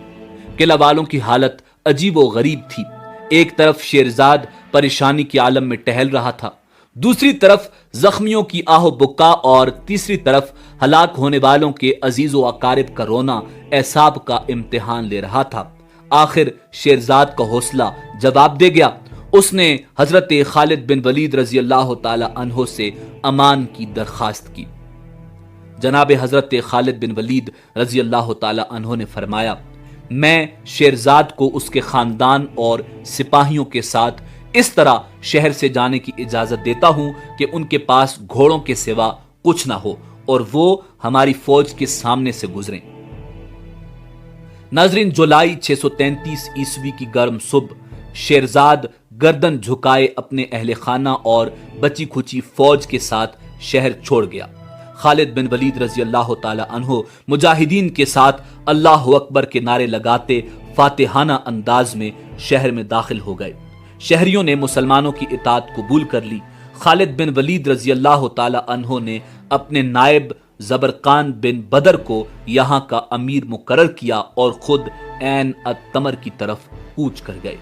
قلعہ والوں کی حالت عجیب و غریب تھی۔ ایک طرف شیرزاد پریشانی کے عالم میں ٹہل رہا تھا، دوسری طرف زخمیوں کی آہ و بکا، اور تیسری طرف ہلاک ہونے والوں کے عزیز و اقارب کا رونا اعصاب کا امتحان لے رہا تھا۔ آخر شیرزاد کا حوصلہ جواب دے گیا۔ اس نے حضرت خالد بن ولید رضی اللہ تعالی عنہ سے امان کی درخواست کی۔ جناب حضرت خالد بن ولید رضی اللہ تعالی عنہ نے فرمایا، میں شیرزاد کو اس کے خاندان اور سپاہیوں کے ساتھ اس طرح شہر سے جانے کی اجازت دیتا ہوں کہ ان کے پاس گھوڑوں کے سوا کچھ نہ ہو اور وہ ہماری فوج کے سامنے سے گزریں۔ ناظرین، جولائی 633 عیسوی کی گرم صبح شیرزاد گردن جھکائے اپنے اہل خانہ اور بچی کھچی فوج کے ساتھ شہر چھوڑ گیا۔ خالد بن ولید رضی اللہ تعالی عنہ مجاہدین کے ساتھ اللہ اکبر کے نعرے لگاتے فاتحانہ انداز میں شہر میں داخل ہو گئے۔ شہریوں نے مسلمانوں کی اطاعت قبول کر لی۔ خالد بن ولید رضی اللہ تعالی عنہ نے اپنے نائب زبرقان بن بدر کو یہاں کا امیر مقرر کیا اور خود عین التمر کی طرف کوچ کر گئے۔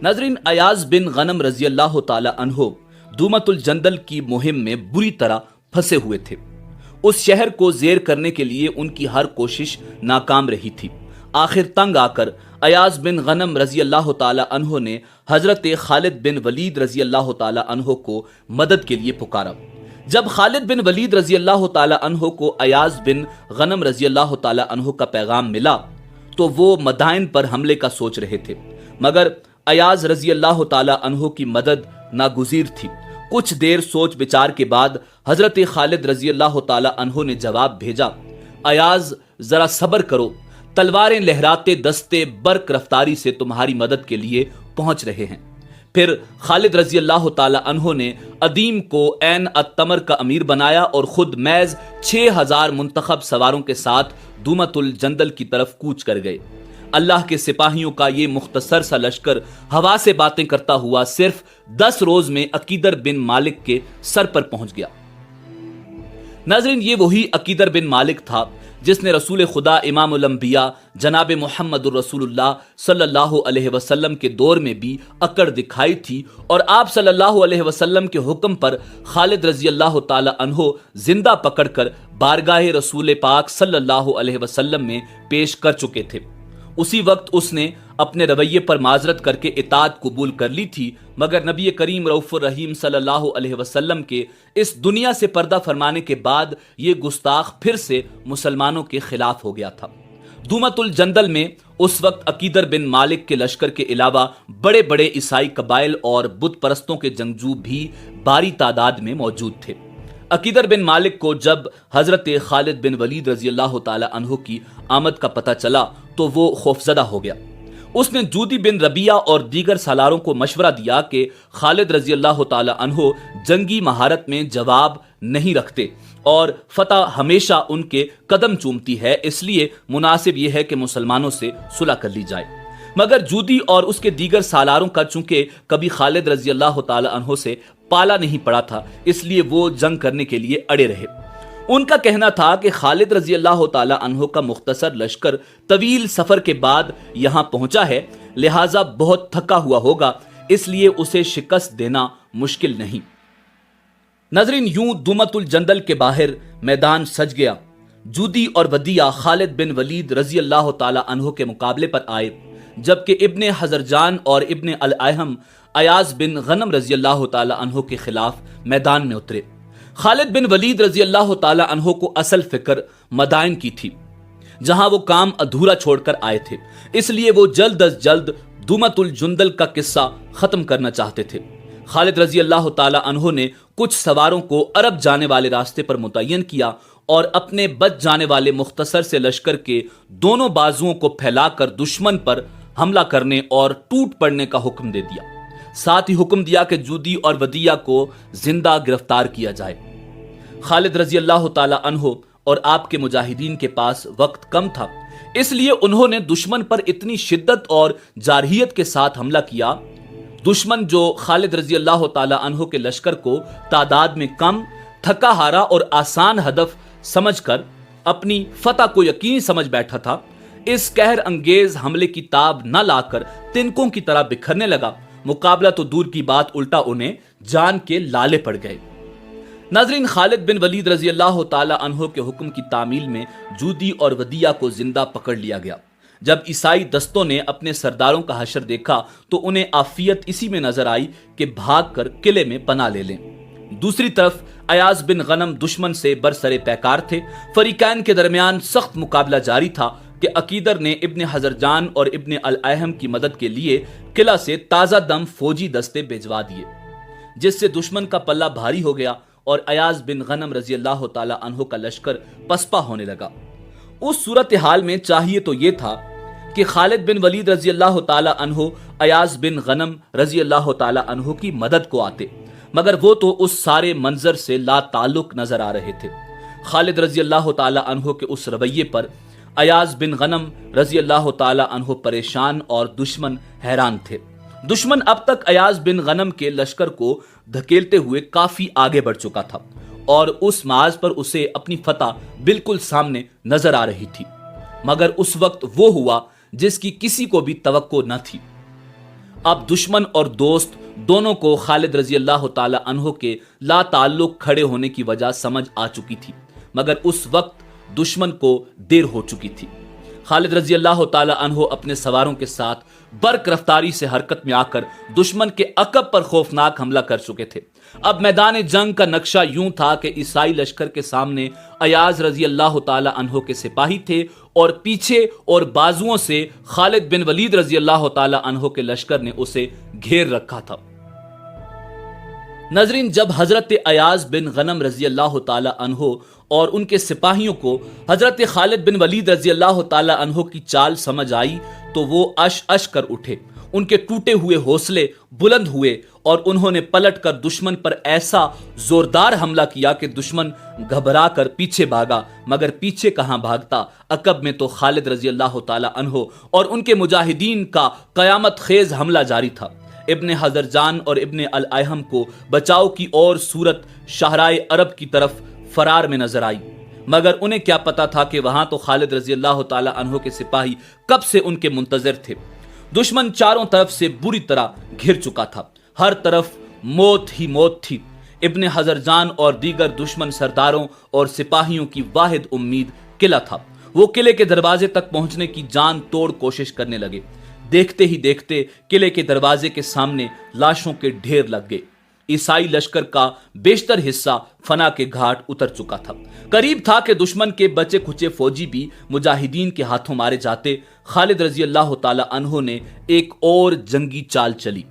ناظرین، ایاز بن غنم رضی اللہ تعالی عنہ دومت الجندل کی مہم میں بری طرح پھنسے ہوئے تھے۔ اس شہر کو زیر کرنے کے لیے ان کی ہر کوشش ناکام رہی تھی۔ آخر تنگ آ کر ایاز بن غنم رضی اللہ تعالی عنہ نے حضرت خالد بن ولید رضی اللہ تعالی عنہ کو مدد کے لیے پکارا۔ جب خالد بن ولید رضی اللہ تعالی عنہ کو ایاز بن غنم رضی اللہ تعالی عنہ کا پیغام ملا تو وہ مدائن پر حملے کا سوچ رہے تھے، مگر ایاز رضی اللہ تعالی عنہ کی مدد ناگزیر تھی۔ کچھ دیر سوچ بچار کے بعد حضرت خالد رضی اللہ تعالی عنہ نے جواب بھیجا، ایاز ذرا صبر کرو، تلواریں لہراتے دستے برق رفتاری سے تمہاری مدد کے لیے پہنچ رہے ہیں۔ پھر خالد رضی اللہ تعالی عنہ نے ادیم کو عین التمر کا امیر بنایا اور خود محض 6000 منتخب سواروں کے ساتھ دومت الجندل کی طرف کوچ کر گئے۔ اللہ کے سپاہیوں کا یہ مختصر سا لشکر ہوا سے باتیں کرتا ہوا صرف 10 روز میں عقیدر بن مالک کے سر پر پہنچ گیا۔ ناظرین، یہ وہی عقیدر بن مالک تھا جس نے رسول خدا امام الانبیاء جناب محمد الرسول اللہ صلی اللہ علیہ وسلم کے دور میں بھی اکڑ دکھائی تھی، اور آپ صلی اللہ علیہ وسلم کے حکم پر خالد رضی اللہ تعالی عنہ زندہ پکڑ کر بارگاہ رسول پاک صلی اللہ علیہ وسلم میں پیش کر چکے تھے۔ اسی وقت اس نے اپنے رویے پر معذرت کر کے اطاعت قبول کر لی تھی، مگر نبی کریم رؤوف الرحیم صلی اللہ علیہ وسلم کے اس دنیا سے پردہ فرمانے کے بعد یہ گستاخ پھر سے مسلمانوں کے خلاف ہو گیا تھا۔ دومت الجندل میں اس وقت عقیدر بن مالک کے لشکر کے علاوہ بڑے بڑے عیسائی قبائل اور بت پرستوں کے جنگجو بھی باری تعداد میں موجود تھے۔ عقیدر بن مالک کو جب حضرت خالد بن ولید رضی اللہ تعالی عنہ کی آمد کا پتہ چلا تو وہ خوفزدہ ہو گیا۔ اس نے جودی بن ربیعہ اور دیگر سالاروں کو مشورہ دیا کہ خالد رضی اللہ تعالی عنہ جنگی مہارت میں جواب نہیں رکھتے اور فتح ہمیشہ ان کے قدم چومتی ہے، اس لیے مناسب یہ ہے کہ مسلمانوں سے صلح کر لی جائے۔ مگر جودی اور اس کے دیگر سالاروں کا چونکہ کبھی خالد رضی اللہ تعالی عنہ سے پالا نہیں پڑا تھا، اس لیے وہ جنگ کرنے کے لیے اڑے رہے۔ ان کا کہنا تھا کہ خالد رضی اللہ تعالی عنہ کا مختصر لشکر طویل سفر کے بعد یہاں پہنچا ہے، لہٰذا بہت تھکا ہوا ہوگا، اس لیے اسے شکست دینا مشکل نہیں۔ ناظرین، یوں دومت الجندل کے باہر میدان سج گیا۔ جودی اور ودیعہ خالد بن ولید رضی اللہ تعالی عنہ کے مقابلے پر آئے، جبکہ ابن حضرجان اور ابن الاہم ایاز بن غنم رضی اللہ تعالی عنہ کے خلاف میدان میں اترے۔ خالد بن ولید رضی اللہ تعالی عنہ کو اصل فکر مدائن کی تھی، جہاں وہ کام ادھورا چھوڑ کر آئے تھے، اس لیے وہ جلد از جلد دومت الجندل کا قصہ ختم کرنا چاہتے تھے۔ خالد رضی اللہ تعالی عنہ نے کچھ سواروں کو عرب جانے والے راستے پر متعین کیا اور اپنے بچ جانے والے مختصر سے لشکر کے دونوں بازوؤں کو پھیلا کر دشمن پر حملہ کرنے اور ٹوٹ پڑنے کا حکم دے دیا۔ ساتھ ہی حکم دیا کہ جودی اور ودیعہ کو زندہ گرفتار کیا جائے۔ خالد رضی اللہ تعالی عنہ اور آپ کے مجاہدین کے پاس وقت کم تھا، اس لیے انہوں نے دشمن پر اتنی شدت اور جارحیت کے ساتھ حملہ کیا۔ دشمن جو خالد رضی اللہ تعالی عنہ کے لشکر کو تعداد میں کم، تھکا ہارا اور آسان ہدف سمجھ کر اپنی فتح کو یقینی سمجھ بیٹھا تھا، اس قہر انگیز حملے کی تاب نہ لا کر تنکوں کی طرح بکھرنے لگا۔ مقابلہ تو دور کی بات، الٹا انہیں جان کے لالے پڑ گئے۔ ناظرین، خالد بن ولید رضی اللہ تعالی عنہ کے حکم کی تعمیل میں جودی اور ودیعہ کو زندہ پکڑ لیا گیا۔ جب عیسائی دستوں نے اپنے سرداروں کا حشر دیکھا تو انہیں عافیت اسی میں نظر آئی کہ بھاگ کر قلعے میں پناہ لے لیں۔ دوسری طرف ایاز بن غنم دشمن سے برسر پیکار تھے۔ فریقین کے درمیان سخت مقابلہ جاری تھا کہ عقیدر نے ابن حضرجان اور ابن الاحم کی مدد کے لیے قلعہ سے تازہ دم فوجی دستے بھیجوا دیے، جس سے دشمن کا پلہ بھاری ہو گیا اور ایاز بن غنم رضی اللہ تعالی عنہ کا لشکر پسپا ہونے لگا۔ اس صورتحال میں چاہیے تو یہ تھا کہ خالد بن ولید رضی اللہ تعالی عنہ ایاز بن غنم رضی اللہ تعالی عنہ کی مدد کو آتے، مگر وہ تو اس سارے منظر سے لا تعلق نظر آ رہے تھے۔ خالد رضی اللہ تعالی عنہ کے اس رویے پر ایاز بن غنم رضی اللہ تعالی عنہ پریشان اور دشمن حیران تھے۔ دشمن اب تک ایاز بن غنم کے لشکر کو دھکیلتے ہوئے کافی آگے بڑھ چکا تھا اور اس محاذ پر اسے اپنی فتح بالکل سامنے نظر آ رہی تھی، مگر اس وقت وہ ہوا جس کی کسی کو بھی توقع نہ تھی۔ اب دشمن اور دوست دونوں کو خالد رضی اللہ تعالی عنہ کے لا تعلق کھڑے ہونے کی وجہ سمجھ آ چکی تھی، مگر اس وقت دشمن کو دیر ہو چکی تھی۔ خالد رضی اللہ تعالی عنہ اپنے سواروں کے ساتھ برق رفتاری سے حرکت میں آ کر دشمن کے عقب پر خوفناک حملہ کر چکے تھے۔ اب میدان جنگ کا نقشہ یوں تھا کہ عیسائی لشکر کے سامنے ایاز رضی اللہ تعالی عنہ کے سپاہی تھے اور پیچھے اور بازوؤں سے خالد بن ولید رضی اللہ تعالی عنہ کے لشکر نے اسے گھیر رکھا تھا۔ ناظرین، جب حضرت ایاز بن غنم رضی اللہ تعالی عنہ اور ان کے سپاہیوں کو حضرت خالد بن ولید رضی اللہ تعالی عنہ کی چال سمجھ آئی تو وہ اش اش کر اٹھے۔ ان کے ٹوٹے ہوئے حوصلے بلند ہوئے اور انہوں نے پلٹ کر دشمن پر ایسا زوردار حملہ کیا کہ دشمن گھبرا کر پیچھے بھاگا، مگر پیچھے کہاں بھاگتا، عقب میں تو خالد رضی اللہ تعالی عنہ اور ان کے مجاہدین کا قیامت خیز حملہ جاری تھا۔ ابن حضرجان اور ابن الاحم کو بچاؤ کی اور صورت شاہراہ عرب کی طرف فرار میں نظر آئی، مگر انہیں کیا پتا تھا کہ وہاں تو خالد رضی اللہ تعالی عنہ کے سپاہی کب سے ان کے منتظر تھے۔ دشمن چاروں طرف سے بری طرح گھر چکا تھا، ہر طرف موت ہی موت تھی۔ ابن حضرجان اور دیگر دشمن سرداروں اور سپاہیوں کی واحد امید قلعہ تھا۔ وہ قلعے کے دروازے تک پہنچنے کی جان توڑ کوشش کرنے لگے۔ دیکھتے ہی دیکھتے قلعے کے دروازے کے سامنے لاشوں کے ڈھیر لگ گئے۔ عیسائی لشکر کا بیشتر حصہ فنا کے گھاٹ اتر چکا تھا۔ قریب تھا کہ دشمن کے بچے کھچے فوجی بھی مجاہدین کے ہاتھوں مارے جاتے۔ خالد رضی اللہ تعالی عنہ نے ایک اور جنگی چال چلی۔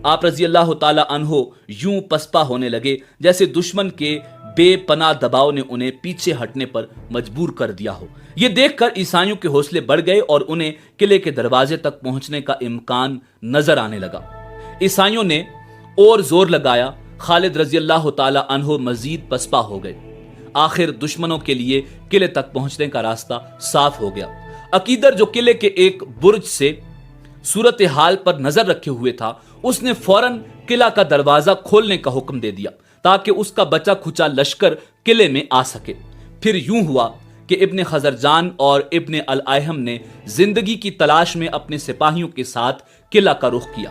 آپ رضی اللہ تعالی عنہ یوں پسپا ہونے لگے جیسے دشمن کے بے پناہ دباؤ نے انہیں پیچھے ہٹنے پر مجبور کر دیا ہو۔ یہ دیکھ کر عیسائیوں کے حوصلے بڑھ گئے اور انہیں قلعے کے دروازے تک پہنچنے کا امکان نظر آنے لگا۔ عیسائیوں نے اور زور لگایا، خالد رضی اللہ تعالی عنہ مزید پسپا ہو گئے۔ آخر دشمنوں کے لیے قلعے تک پہنچنے کا راستہ صاف ہو گیا۔ عقیدر جو قلعے کے ایک برج سے صورتحال پر نظر رکھے ہوئے تھا، اس نے فوراً قلعہ کا دروازہ کھولنے کا حکم دے دیا تاکہ اس کا بچا کھچا لشکر قلعے میں آ سکے۔ پھر یوں ہوا کہ ابن حضرجان اور ابن الاحم نے زندگی کی تلاش میں اپنے سپاہیوں کے ساتھ قلعہ کا رخ کیا۔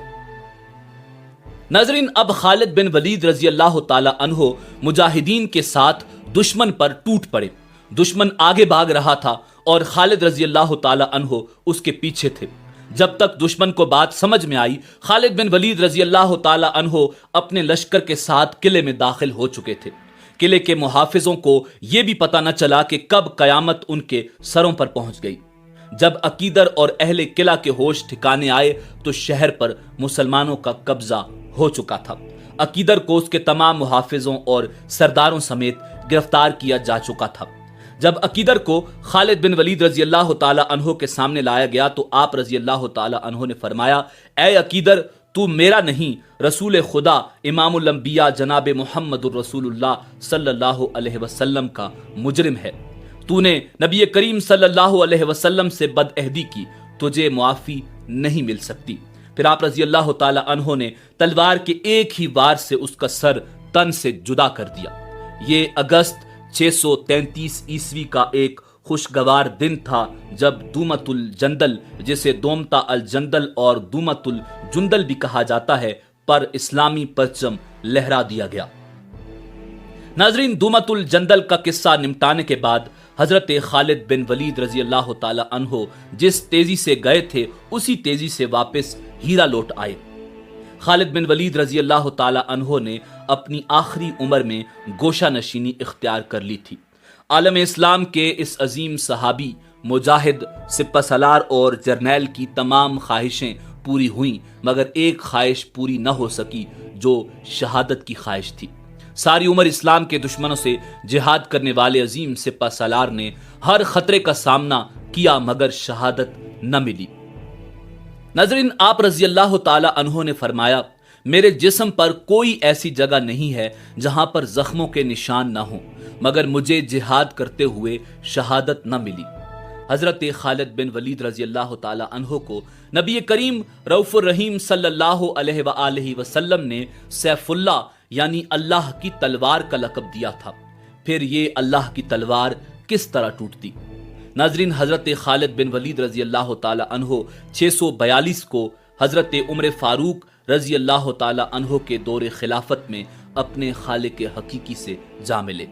ناظرین، اب خالد بن ولید رضی اللہ تعالی عنہ مجاہدین کے ساتھ دشمن پر ٹوٹ پڑے۔ دشمن آگے بھاگ رہا تھا اور خالد رضی اللہ تعالی عنہ اس کے پیچھے تھے۔ جب تک دشمن کو بات سمجھ میں آئی، خالد بن ولید رضی اللہ تعالی عنہ اپنے لشکر کے ساتھ قلعے میں داخل ہو چکے تھے۔ قلعے کے محافظوں کو یہ بھی پتہ نہ چلا کہ کب قیامت ان کے سروں پر پہنچ گئی۔ جب عقیدر اور اہل قلعہ کے ہوش ٹھکانے آئے تو شہر پر مسلمانوں کا قبضہ ہو چکا تھا۔ عقیدر کو اس کے تمام محافظوں اور سرداروں سمیت گرفتار کیا جا چکا تھا۔ جب عقیدر کو خالد بن ولید رضی اللہ تعالی عنہ کے سامنے لایا گیا تو آپ رضی اللہ تعالی عنہ نے فرمایا، اے عقیدر، تو میرا نہیں، رسول خدا امام الانبیاء جناب محمد الرسول اللہ صلی اللہ علیہ وسلم کا مجرم ہے۔ تو نے نبی کریم صلی اللہ علیہ وسلم سے بدعہدی کی، تجھے معافی نہیں مل سکتی۔ پھر آپ رضی اللہ تعالی عنہ نے تلوار کے ایک ہی وار سے اس کا سر تن سے جدا کر دیا۔ یہ اگست 633 عیسوی کا ایک خوشگوار دن تھا جب دومت الجندل، جسے دومتا الجندل اور دومت الجندل بھی کہا جاتا ہے، پر اسلامی پرچم لہرا دیا گیا۔ ناظرین، دومت الجندل کا قصہ نمٹانے کے بعد حضرت خالد بن ولید رضی اللہ تعالی عنہ جس تیزی سے گئے تھے اسی تیزی سے واپس ہیرا لوٹ آئے۔ خالد بن ولید رضی اللہ تعالی عنہ نے اپنی آخری عمر میں گوشہ نشینی اختیار کر لی تھی۔ عالم اسلام کے اس عظیم صحابی، مجاہد، سپہ سالار اور جرنیل کی تمام خواہشیں پوری ہوئیں، مگر ایک خواہش پوری نہ ہو سکی جو شہادت کی خواہش تھی۔ ساری عمر اسلام کے دشمنوں سے جہاد کرنے والے عظیم سپہ سالار نے ہر خطرے کا سامنا کیا مگر شہادت نہ ملی۔ ناظرین، آپ رضی اللہ تعالی عنہ نے فرمایا، میرے جسم پر کوئی ایسی جگہ نہیں ہے جہاں پر زخموں کے نشان نہ ہوں، مگر مجھے جہاد کرتے ہوئے شہادت نہ ملی۔ حضرت خالد بن ولید رضی اللہ تعالی عنہ کو نبی کریم رؤوف الرحیم صلی اللہ علیہ وآلہ وسلم نے سیف اللہ یعنی اللہ کی تلوار کا لقب دیا تھا۔ پھر یہ اللہ کی تلوار کس طرح ٹوٹتی؟ ناظرین، حضرت خالد بن ولید رضی اللہ تعالی عنہ 642 کو حضرت عمر فاروق رضی اللہ تعالی عنہ کے دور خلافت میں اپنے خالق حقیقی سے جا ملے۔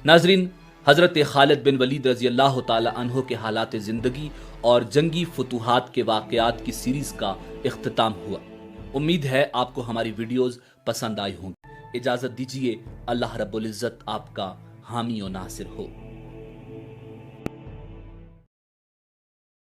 ناظرین، حضرت خالد بن ولید رضی اللہ تعالی عنہ کے حالات زندگی اور جنگی فتوحات کے واقعات کی سیریز کا اختتام ہوا۔ امید ہے آپ کو ہماری ویڈیوز پسند آئی ہوں گی۔ اجازت دیجیے، اللہ رب العزت آپ کا حامی و ناصر ہو۔